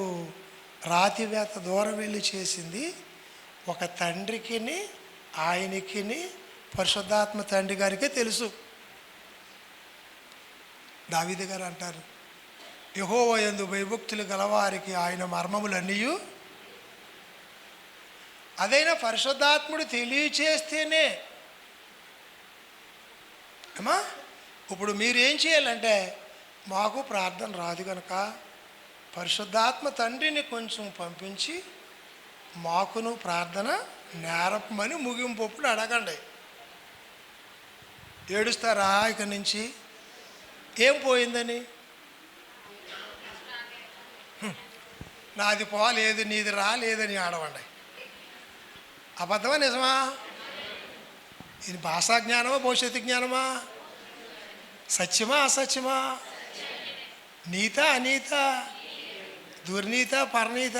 Speaker 3: రాతివేత దూరం వెళ్ళి చేసింది ఒక తండ్రికి, ఆయనకి, పరిశుద్ధాత్మ తండ్రి గారికే తెలుసు. దావీదు గారు అంటారు, యెహోవా యందు భయభక్తులు గలవారికి ఆయన మర్మములన్నీ. అదైనా పరిశుద్ధాత్ముడు తెలియచేస్తేనే అమ్మా. ఇప్పుడు మీరు ఏం చేయాలంటే, మాకు ప్రార్థన రాదు కనుక పరిశుద్ధాత్మ తండ్రిని కొంచెం పంపించి మాకును ప్రార్థన నేరపమని ముగింపుప్పుడు అడగండి. ఏడుస్తారా ఇక నుంచి? ఏం పోయిందని? నాది పోలేదు, నీది రాలేదని ఆడవండి. అబద్ధమా నిజమా? ఇది భాషా జ్ఞానమా భవిష్యత్తు జ్ఞానమా? సత్యమా అసత్యమా? నీత అనీత? దుర్నీత పరనీత?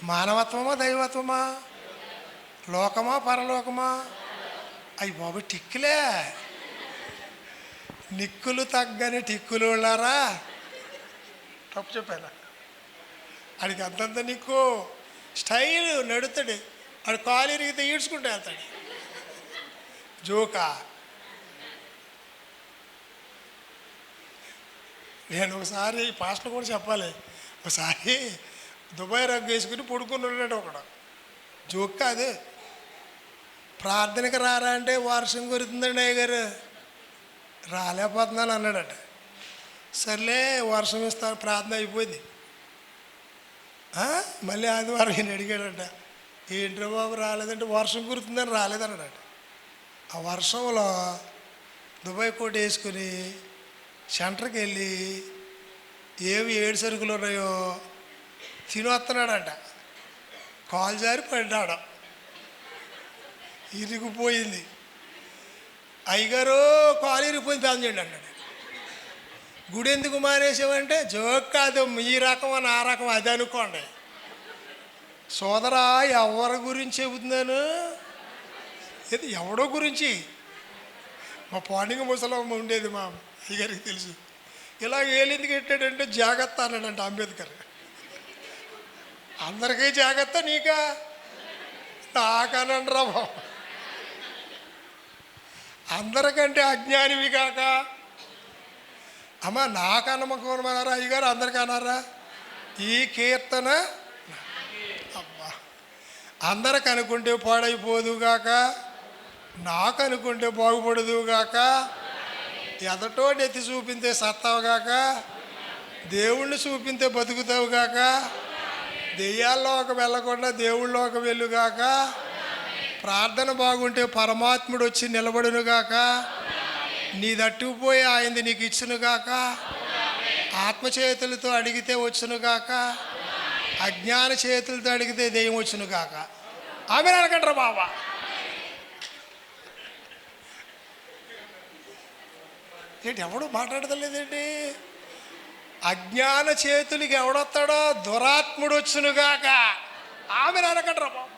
Speaker 3: మానవత్వమా దైవత్వమా? లోకమా పరలోకమా? అయ్యి బాబు టిక్కులే, నిక్కులు తగ్గని టిక్కులు ఉన్నారా? తప్పు చెప్పాను. ఆడికి అంతంత నిక్కు స్టైల్ నడుతాడు, ఆడు కాలు ఇరిగితే ఈడ్చుకుంటూ వెళ్తాడు. జోకా. నేను ఒకసారి పాస్టర్ కూడా చెప్పాలి, ఒకసారి దుబాయ్ రగ్గు వేసుకుని పడుకుని ఉన్నాడు ఒకడు. జోక్ కాదు. ప్రార్థనకి రారా అంటే వర్షం కురుతుందండి అయ్యగారు, రాలేకపోతున్నాను అన్నాడట. సర్లే వర్షం ఇస్తాను, ప్రార్థన అయిపోయింది. మళ్ళీ ఆదివారం ఈయన అడిగాడట, ఏంట్రా బాబు రాలేదంటే వర్షం కురుతుందని రాలేదన్నాడట. ఆ వర్షంలో దుబాయ్ కోట్ వేసుకుని సెంటర్కి వెళ్ళి ఏవి 7 సరుకులు ఉన్నాయో తిని వస్తున్నాడంట. కాలు జారి పడ్డాడు, ఇరిగిపోయింది. అయ్యగారు కాలు ఇరిగిపోయింది తాను చేయండి అన్నాడు. గుడి ఎందుకు మానేసామంటే జోక్ కాదు, ఈ రకం అని ఆ రకం అది అనుకోండి. సోదరా ఎవరి గురించి చెబుతున్నాను, ఇది ఎవడో గురించి. మా పాండింగ ముసలమ్మ ఉండేది, మా అయ్యగారికి తెలుసు. ఇలా ఏలిందుకు పెట్టాడంటే జాగ్రత్త అన్నాడంట అంబేద్కర్. అందరికీ జాగ్రత్త, నీకా నాకనండ్రా బాబు. అందరికంటే అజ్ఞానివి కాక. అమ్మ నాకు అన్నమన్నారా అయ్యగారు, అందరికీ అన్నారా? ఈ కీర్తన అమ్మా అందరికి అనుకుంటే పాడైపోదుగాక, నాకు అనుకుంటే బాగుపడదుగాక, ఎదటోటి ఎత్తి చూపింతే సత్తావుగాక, దేవుణ్ణి చూపింతే బతుకుతావుగాక, దెయ్యాల్లోకి వెళ్ళకుండా దేవుళ్ళలోకి వెళ్ళుగాక, ప్రార్థన బాగుంటే పరమాత్ముడు వచ్చి నిలబడునుగాక, నీ దట్టుకుపోయి ఆయనది నీకు ఇచ్చునుగాక, ఆత్మచేతులతో అడిగితే వచ్చునుగాక, అజ్ఞాన చేతులతో అడిగితే దెయ్యం వచ్చునుగాక. ఆమె అనకంటారా బాబా? ఏంటి ఎవడు మాట్లాడతలేదేంటి? అజ్ఞాన చేతులకి ఎవడొస్తాడో దురాత్ముడు వచ్చునుగాక. ఆమె అనకంటారా బాబు?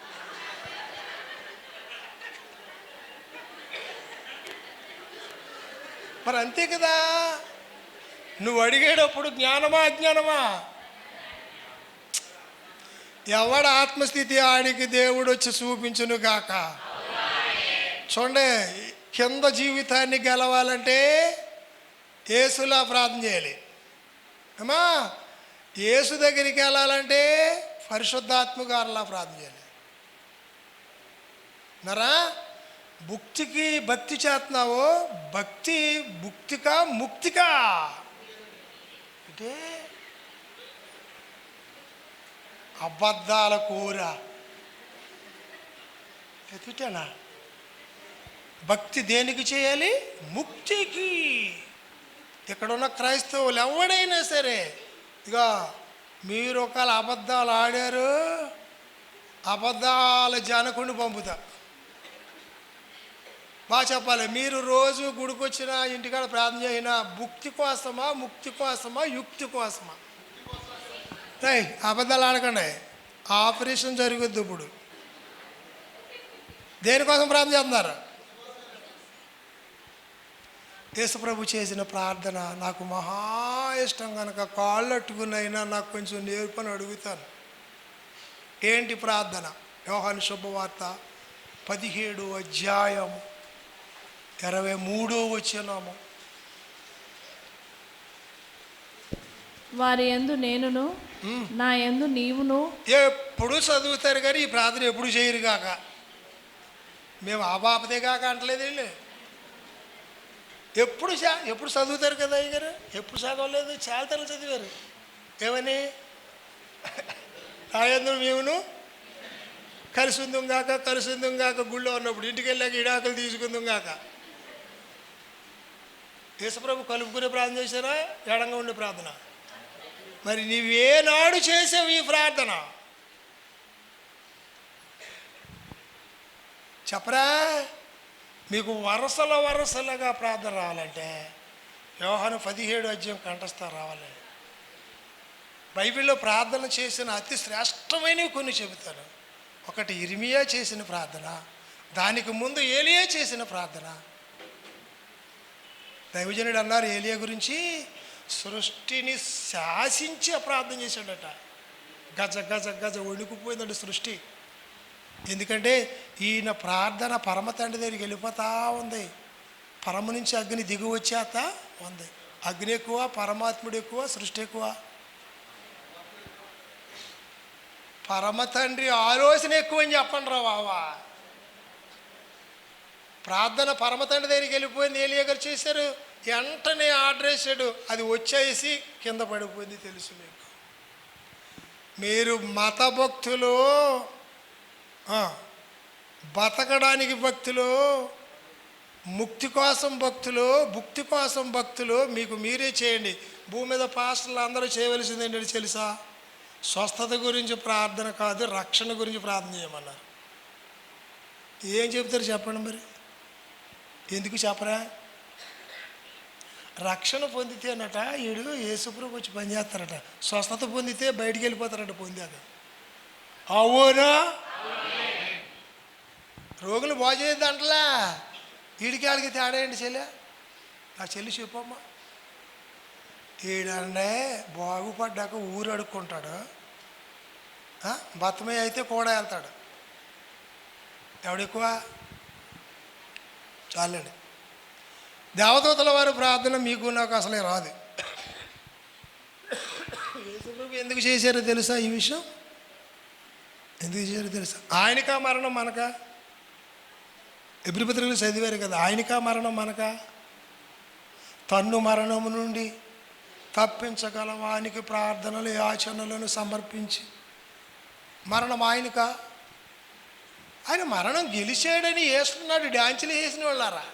Speaker 3: మరి అంతే కదా, నువ్వు అడిగేటప్పుడు జ్ఞానమా అజ్ఞానమా? ఎవడ ఆత్మస్థితి ఆడికి దేవుడు వచ్చి చూపించును గాక. చూడండి, కింద జీవితాన్ని గెలవాలంటే యేసులా ప్రార్థన చేయాలి. అమ్మా యేసు దగ్గరికి వెళ్ళాలంటే పరిశుద్ధాత్మ గారిలా ప్రార్థన చేయాలి. నరా భక్తికి భక్తి చేస్తున్నావో, భక్తి భుక్తికా ముక్తికా అంటే అబద్ధాల కూర ఎత్తుటేనా? భక్తి దేనికి చేయాలి? ముక్తికి. ఇక్కడున్న క్రైస్తవులు ఎవడైనా సరే, ఇక మీరు ఒకవేళ అబద్ధాలు ఆడారు, అబద్ధాల జనకుని పంపుతా. బాగా చెప్పాలి. మీరు రోజు గుడికి వచ్చినా ఇంటికాడ ప్రార్థన చేసినా భుక్తి కోసమా, ముక్తి కోసమా, యుక్తి కోసమా? అబద్ధాలు ఆడకండి, ఆపరేషన్ జరుగుద్ది. ఇప్పుడు దేనికోసం ప్రార్థన చేస్తున్నారు? యేసుప్రభు చేసిన ప్రార్థన నాకు మహా ఇష్టం కనుక కాళ్ళు అట్టుకున్నైనా నాకు కొంచెం నేర్పని అడుగుతాను. ఏంటి ప్రార్థన? యోహాను శుభవార్త 17వ అధ్యాయం 23వ వచనము.
Speaker 2: వారి యందు నేనును, నా యందు నీవును.
Speaker 3: ఎప్పుడు చదువుతారు కానీ ఈ ప్రార్థన ఎప్పుడు చేయరు కాక. మేము ఆ బాపదే కాక అంటలేదు వీళ్ళు. ఎప్పుడు చదువుతారు కదా అయ్య గారు? ఎప్పుడు చదవలేదు, చాలా తరలు చదివారు. ఏమని? నా యందు మేమును కలిసి ఉందాం కాక, కలిసి ఉందాం కాక. గుళ్ళో ఉన్నప్పుడు ఇంటికి వెళ్ళాక ఇడాకులు తీసుకుందాం కాక. యేసుప్రభు కలుపుకునే ప్రార్థన చేశారా, ఎడంగా ఉండే ప్రార్థన? మరి నీవేనాడు చేసావు ఈ ప్రార్థన చెప్పరా? మీకు వరుసలుగా ప్రార్థన రావాలంటే యోహాను 17వ అధ్యాయం కంఠస్థ రావాలి. బైబిల్లో ప్రార్థన చేసిన అతి శ్రేష్టమైనవి కొన్ని చెబుతాను. ఒకటి ఇర్మియా చేసిన ప్రార్థన, దానికి ముందు ఏలియా చేసిన ప్రార్థన. దైవజనుడు అన్నారు ఏలియా గురించి, సృష్టిని శాసించి ప్రార్థన చేశాడట. గజ గజ గజ వణుకుపోయిందండి సృష్టి. ఎందుకంటే ఈయన ప్రార్థన పరమ తండ్రి దగ్గరికి వెళ్ళిపోతూ ఉంది. పరమ నుంచి అగ్ని దిగు వచ్చేత ఉంది. అగ్ని ఎక్కువ, పరమాత్ముడు ఎక్కువ, సృష్టి ఎక్కువ? పరమ తండ్రి ఆలోచన ఎక్కువ అని చెప్పండి రా బావా. ప్రార్థన పరమ తండ్రి దగ్గరికి వెళ్ళిపోయింది. ఏలియా గారు చేశారు, వెంటనే ఆర్డర్ వేసాడు, అది వచ్చేసి కింద పడిపోయింది. తెలుసు మీకు. మీరు మత భక్తులు, బతకడానికి భక్తులు, ముక్తి కోసం భక్తులు, భుక్తి కోసం భక్తులు, మీకు మీరే చేయండి. భూమి మీద పాస్టర్లు అందరూ చేయవలసింది ఏంటంటే తెలుసా? స్వస్థత గురించి ప్రార్థన కాదు, రక్షణ గురించి ప్రార్థన చేయమన్నారు. ఏం చెప్తారు చెప్పండి మరి? ఎందుకు చెప్పరా? రక్షణ పొందితేనట వీడు యేసుప్రభు వచ్చి పనిచేస్తారట, స్వస్థత పొందితే బయటికి వెళ్ళిపోతారట పొందాక. అవునా? రోగులు బాగు చేయొద్దంటలా. వీడికి వాళ్ళకి తేడా ఏంటి చెల్లె? నా చెల్లి చెప్పమ్మా. ఈడండే బాగుపడ్డాక ఊరు అడుక్కుంటాడు, బతమే అయితే కూడా వెళ్తాడు. ఎవడెక్కువ? చాలండి. దేవదూతల వారి ప్రార్థన మీకు నాకు అసలే రాదు. యేసుప్రభు ఎందుకు చేశారో తెలుసా? ఈ విషయం ఎందుకు చేశారో తెలుసా? ఆయనకా మరణం మనకా? ఎబ్రీ పత్రికలు చదివారు కదా, ఆయనకా మరణం మనకా? తన్ను మరణము నుండి తప్పించగల వానికి ప్రార్థనలు యాచనలను సమర్పించి మరణం ఆయనకా? ఆయన మరణం గెలిచాడని వేస్తున్నాడు. డ్యాన్సులు వేసిన వాళ్ళారా?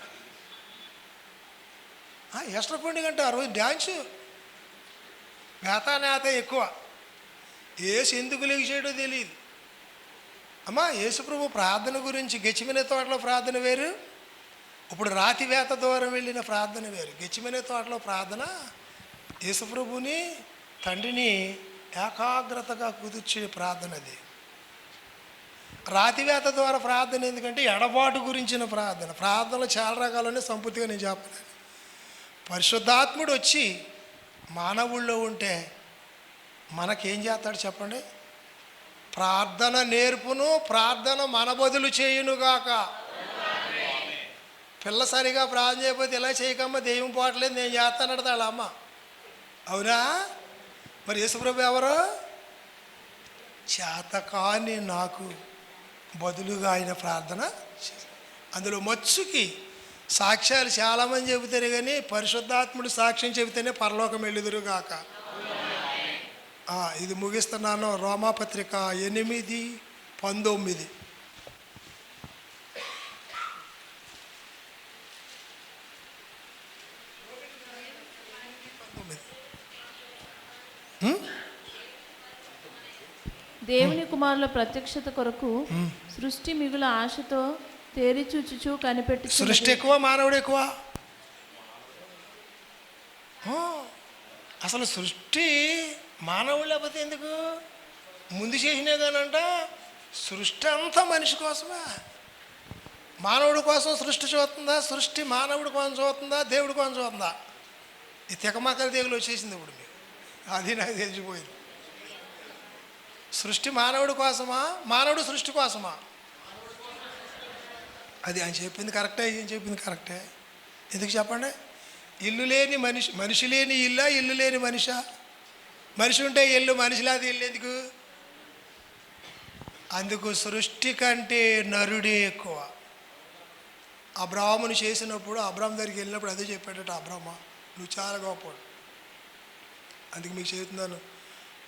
Speaker 3: ఈస్టర్ పండుగ అంటే ఆ రోజు డ్యాన్సు నేత ఎక్కువ. ఏసు ఎందుకు లెగిసాడో తెలియదు. అమ్మా, యేసుప్రభు ప్రార్థన గురించి గెచ్చిమినే తోటలో ప్రార్థన వేరు, ఇప్పుడు రాతివేత దూరం వెళ్ళిన ప్రార్థన వేరు. గెచ్చిమినే తోటలో ప్రార్థన యేసుప్రభుని తండ్రిని ఏకాగ్రతగా కుదిర్చే ప్రార్థన. అది రాతివేత ద్వారా ప్రార్థన ఎందుకంటే ఎడబాటు గురించిన ప్రార్థన. ప్రార్థనలు చాలా రకాలనే సంపూర్తిగా నేను చెప్పలేను. పరిశుద్ధాత్ముడు వచ్చి మానవుల్లో ఉంటే మనకేం చేస్తాడు చెప్పండి? ప్రార్థన నేర్పును, ప్రార్థన మన బదులు చేయునుగాక. పిల్ల సరిగా ప్రార్థన చేయకపోతే ఇలా చేయకమ్మా, దెయ్యం పోవట్లేదు, నేను చేస్తానడతా వాళ్ళ అమ్మ. అవునా? మరి యేసుప్రభు ఎవరు? చేతకాని నాకు బదులుగా ఆయన ప్రార్థన. అందులో మచ్చుకి సాక్ష్యాలు చాలామంది చెబుతారు, కానీ పరిశుద్ధాత్ముడు సాక్ష్యం చెబితేనే పరలోకం వెళ్ళుదురుగాక. ఇది ముగిస్తున్నాను. రోమాపత్రిక 8:19.
Speaker 2: దేవుని కుమారుల ప్రత్యక్షత కొరకు సృష్టి మిగుల ఆశతో తేరి చూచుచు కనిపెట్టి.
Speaker 3: సృష్టి ఎక్కువ, మానవుడు ఎక్కువ? అసలు సృష్టి మానవుడు లేకపోతే ఎందుకు? ముందు చేసినా కానంట సృష్టి అంతా మనిషి కోసమే. మానవుడి కోసం సృష్టి చూస్తుందా? సృష్టి మానవుడి కోసం చూస్తుందా? దేవుడి కోసం చూస్తుందా? ఈ తెగమకల తెగులు వచ్చేసింది ఇప్పుడు మీకు. అది నాకు తెలిసిపోయింది. సృష్టి మానవుడి కోసమా? మానవుడు సృష్టి కోసమా? అది ఆయన చెప్పింది కరెక్టే, ఏం చెప్పింది కరెక్టే. ఎందుకు చెప్పండి? ఇల్లు లేని మనిషి, మనిషి లేని ఇల్లా, ఇల్లు లేని మనిషా? మనిషి ఉంటే ఇల్లు, మనిషిలాది ఇల్లు ఎందుకు? అందుకు సృష్టి కంటే నరుడే ఎక్కువ. అబ్రాహామును చేసినప్పుడు, అబ్రాహాం దగ్గరికి వెళ్ళినప్పుడు అదే చెప్పాడట, అబ్రాహ్మ నువ్వు చాలా గొప్పవాడు. అందుకు మీకు చెబుతున్నాను,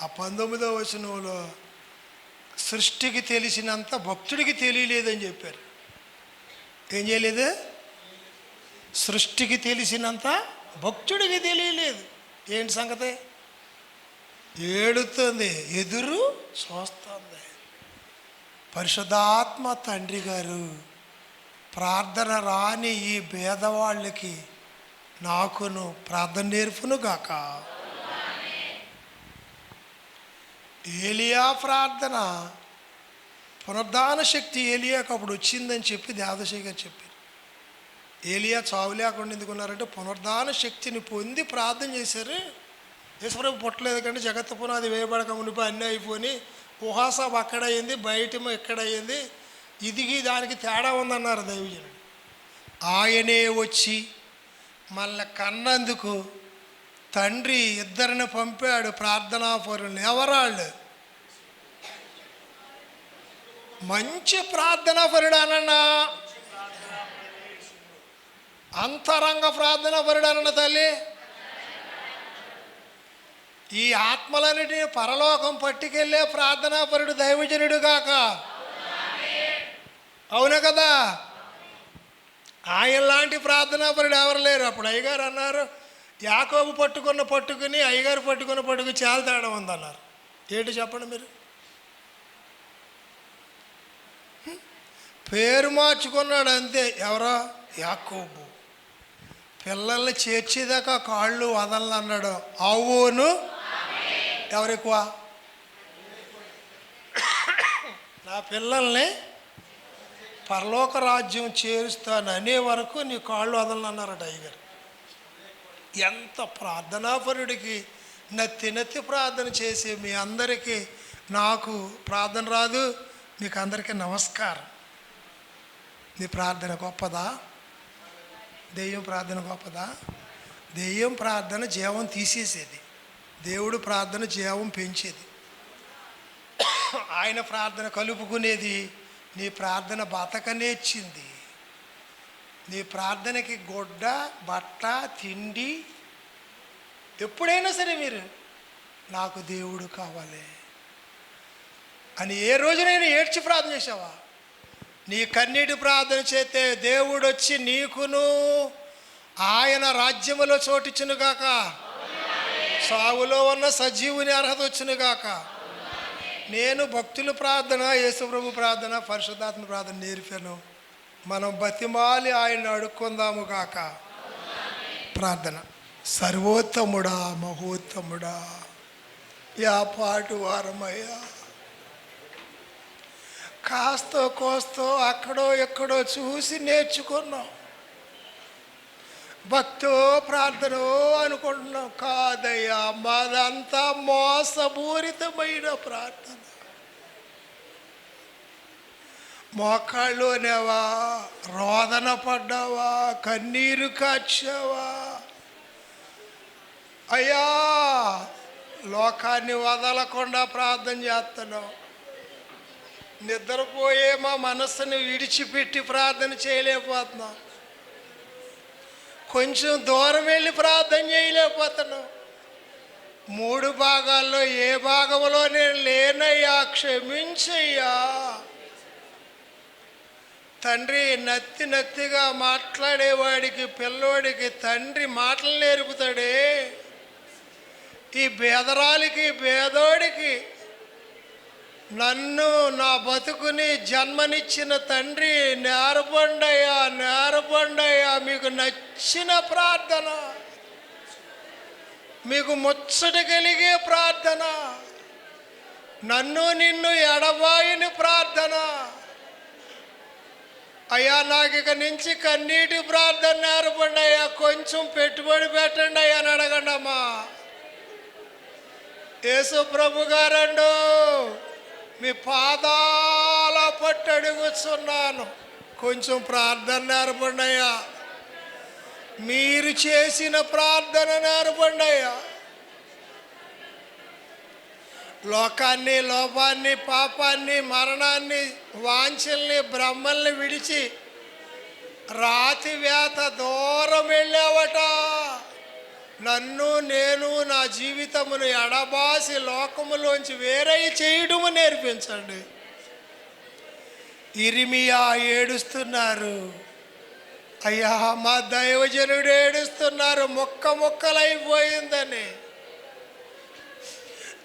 Speaker 3: ఆ 19వ వచనంలో సృష్టికి తెలిసినంత భక్తుడికి తెలియలేదని చెప్పారు. ఏం చేయలేదు? సృష్టికి తెలిసినంత భక్తుడికి తెలియలేదు. ఏంటి సంగతి? ఏడుతుంది, ఎదురు చూస్తుంది. పరిశుద్ధాత్మ తండ్రి గారు ప్రార్థన రాని ఈ పేదవాళ్ళకి నాకును ప్రార్థన నేర్పును గాక. ఏలియా ప్రార్థన పునరుద్ధాన శక్తి ఏలియాకు అప్పుడు వచ్చిందని చెప్పి దేవదశయ్య గారు చెప్పారు. ఏలియా చావు లేకుండా ఎందుకున్నారంటే పునరుద్ధాన శక్తిని పొంది ప్రార్థన చేశారు. యేసుప్రభు పుట్టలేదు కంటే జగత్తు పునాది వేయబడక మునిపి అన్నీ అయిపోయి ఊహాసభ అక్కడ అయ్యింది, బయటమో ఎక్కడ అయ్యింది, ఇదిగి దానికి తేడా ఉందన్నారు దైవజనుడు. ఆయనే వచ్చి మళ్ళీ కన్నందుకు తండ్రి ఇద్దరిని పంపాడు ప్రార్థనా పరుల్ని. ఎవరాళ్ళు? మంచి ప్రార్థన పరుడానన్నా, అంతరంగ ప్రార్థన పరుడానన్న తల్లి. ఈ ఆత్మలన్నిటినీ పరలోకం పట్టుకెళ్ళే ప్రార్థనా పరుడు దైవజనుడు గాక. అవును కదా? ఆయన లాంటి ప్రార్థనా పరుడు ఎవరు లేరు. అప్పుడు అయ్యగారు అన్నారు, యాకోబు పట్టుకుని అయ్యగారు పట్టుకున్న పట్టుకు చాలా తేడా ఉందన్నారు. ఏంటి చెప్పండి మీరు? పేరు మార్చుకున్నాడు అంతే. ఎవరో? యాకోబు. పిల్లల్ని చేర్చేదాకా కాళ్ళు వదలన్నాడు. అవును. ఎవరెక్కువ? నా పిల్లల్ని పరలోక రాజ్యం చేరుస్తాను అనే వరకు నీ కాళ్ళు వదలనన్నారట అయ్యగారు. ఎంత ప్రార్థనాపరుడికి నత్తి ప్రార్థన చేసి మీ అందరికీ, నాకు ప్రార్థన రాదు, మీకు అందరికీ నమస్కారం. నీ ప్రార్థన గొప్పదా? దెయ్యం ప్రార్థన గొప్పదా? దెయ్యం ప్రార్థన జీవం తీసేసేది, దేవుడు ప్రార్థన జీవం పెంచేది. ఆయన ప్రార్థన కలుపుకునేది. నీ ప్రార్థన బతకనేర్చింది. నీ ప్రార్థనకి గుడ్డ, బట్ట, తిండి. ఎప్పుడైనా సరే మీరు నాకు దేవుడు కావాలి అని ఏ రోజునైనా ఏడ్చి ప్రార్థన చేసావా? నీ కన్నీటి ప్రార్థన చేస్తే దేవుడు వచ్చి నీకును ఆయన రాజ్యములో చోటిచ్చునుగాక, సావులో ఉన్న సజీవుని అర్హత వచ్చునుగాక. నేను భక్తుల ప్రార్థన, యేసుప్రభు ప్రార్థన, పరిశుద్ధాత్మ ప్రార్థన నేర్పాను. మనం బతిమాలి ఆయన అడుక్కుందాము గాక. ప్రార్థన. సర్వోత్తముడా, మహోత్తముడా, యా పాటు వారమయ్యా, కాస్తో కోస్తో అక్కడో ఎక్కడో చూసి నేర్చుకున్నాం. భక్తో ప్రార్థనో అనుకుంటున్నాం. కాదయ్యా, మాదంతా మోసపూరితమైన ప్రార్థన. మోకాళ్ళునేవా, రోదన పడ్డావా, కన్నీరు కార్చావా? అయ్యా, లోకాన్ని వదలకుండా ప్రార్థన చేస్తున్నాం. నిద్రపోయే మా మనస్సుని విడిచిపెట్టి ప్రార్థన చేయలేకపోతున్నాం. కొంచెం దూరం వెళ్ళి ప్రార్థన చేయలేకపోతున్నాం. 3 భాగాల్లో ఏ భాగంలో నేను లేనయ్యా, క్షమించయ్యా. తండ్రి, నత్తిగా మాట్లాడేవాడికి, పిల్లోడికి తండ్రి మాటలు నేర్పుతాడే. ఈ భేదరాలికి, భేదోడికి, నన్ను, నా బతుకుని జన్మనిచ్చిన తండ్రి, నేర్పండయ్యా మీకు నచ్చిన ప్రార్థన, మీకు ముచ్చట కలిగే ప్రార్థన, నన్ను నిన్ను ఎడబాయని ప్రార్థన. అయ్యా, నాకు ఇక నుంచి కన్నీటి ప్రార్థన నేర్పండయ్యా, కొంచెం పెట్టుబడి పెట్టండి అయ్యా అని అడగండి అమ్మా. యేసు ప్రభు గారండు, మీ పాదాల పట్టు అడుగుతున్నాను, కొంచెం ప్రార్థన నేర్పండి అయ్యా. మీరు చేసిన ప్రార్థన నేర్పండి అయ్యా. లోకాన్ని, లోపాన్ని, పాపాన్ని, మరణాన్ని, వాంఛల్ని, బ్రహ్మల్ని విడిచి రాతి వేత దూరం వెళ్ళావట. నన్ను, నేను, నా జీవితమును ఎడబాసి లోకములోంచి వేరై చేయడము నేర్పించండి. ఇరిమియా ఏడుస్తున్నారు. అయ్యా, మా దైవజనుడు ఏడుస్తున్నారు, ముక్కలైపోయిందని.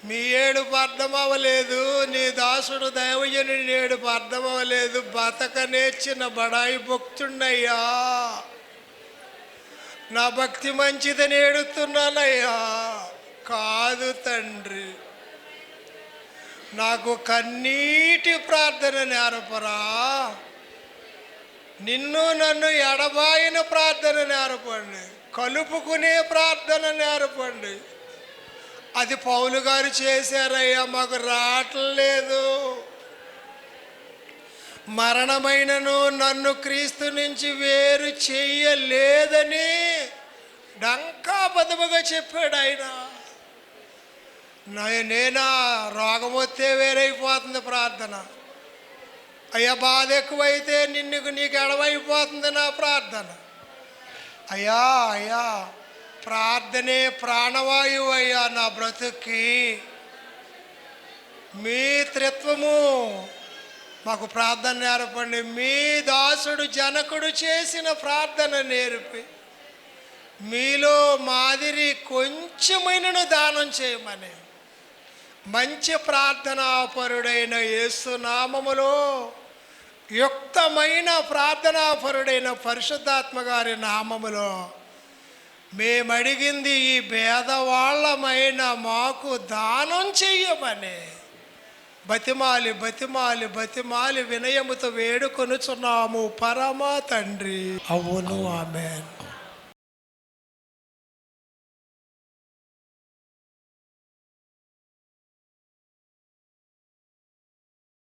Speaker 3: మీ ఏడుపు అర్థం అవ్వలేదు, నీ దాసుడు దైవజనుడి ఏడుపు అర్థం అవ్వలేదు. బతక నేర్చిన బడాయి భక్తున్నయ్యా, నా భక్తి మంచిదని ఏడుతున్నానయ్యా. కాదు తండ్రి, నాకు కన్నీటి ప్రార్థన నేర్పరా. నిన్ను నన్ను ఎడబాయిన ప్రార్థన నేర్పండి, కలుపుకునే ప్రార్థన నేర్పండి. అది పౌలు గారు చేశారయ్యా, మాకు రావట్లేదు. మరణమైనను నన్ను క్రీస్తు నుంచి వేరు చెయ్యలేదని డంకా బదువుగా చెప్పాడు ఆయన. నేనా రోగం వస్తే వేరైపోతుంది ప్రార్థన, అయ్యా బాధ ఎక్కువైతే నీకు ఎడవైపోతుంది నా ప్రార్థన. అయ్యా అయ్యా ప్రార్థనే ప్రాణవాయువు అయ్యా నా బ్రతుక్కి. మీ త్రిత్వము మాకు ప్రార్థన నేర్పండి. మీ దాసుడు జనకుడు చేసిన ప్రార్థన నేర్పి మీలో మాదిరి కొంచెమైనను దానం చేయమని మంచి ప్రార్థనాపరుడైన యేసు నామములో యుక్తమైన ప్రార్థనాపరుడైన పరిశుద్ధాత్మ గారి నామములో మేమడిగింది ఈ భేదవాళ్ళమైన మాకు దానం చెయ్యమని బతిమాలి బతిమాలి బతిమాలి వినయముతో వేడుకొనుచున్నాము పరమ తండ్రి. అవును, ఆమేన్.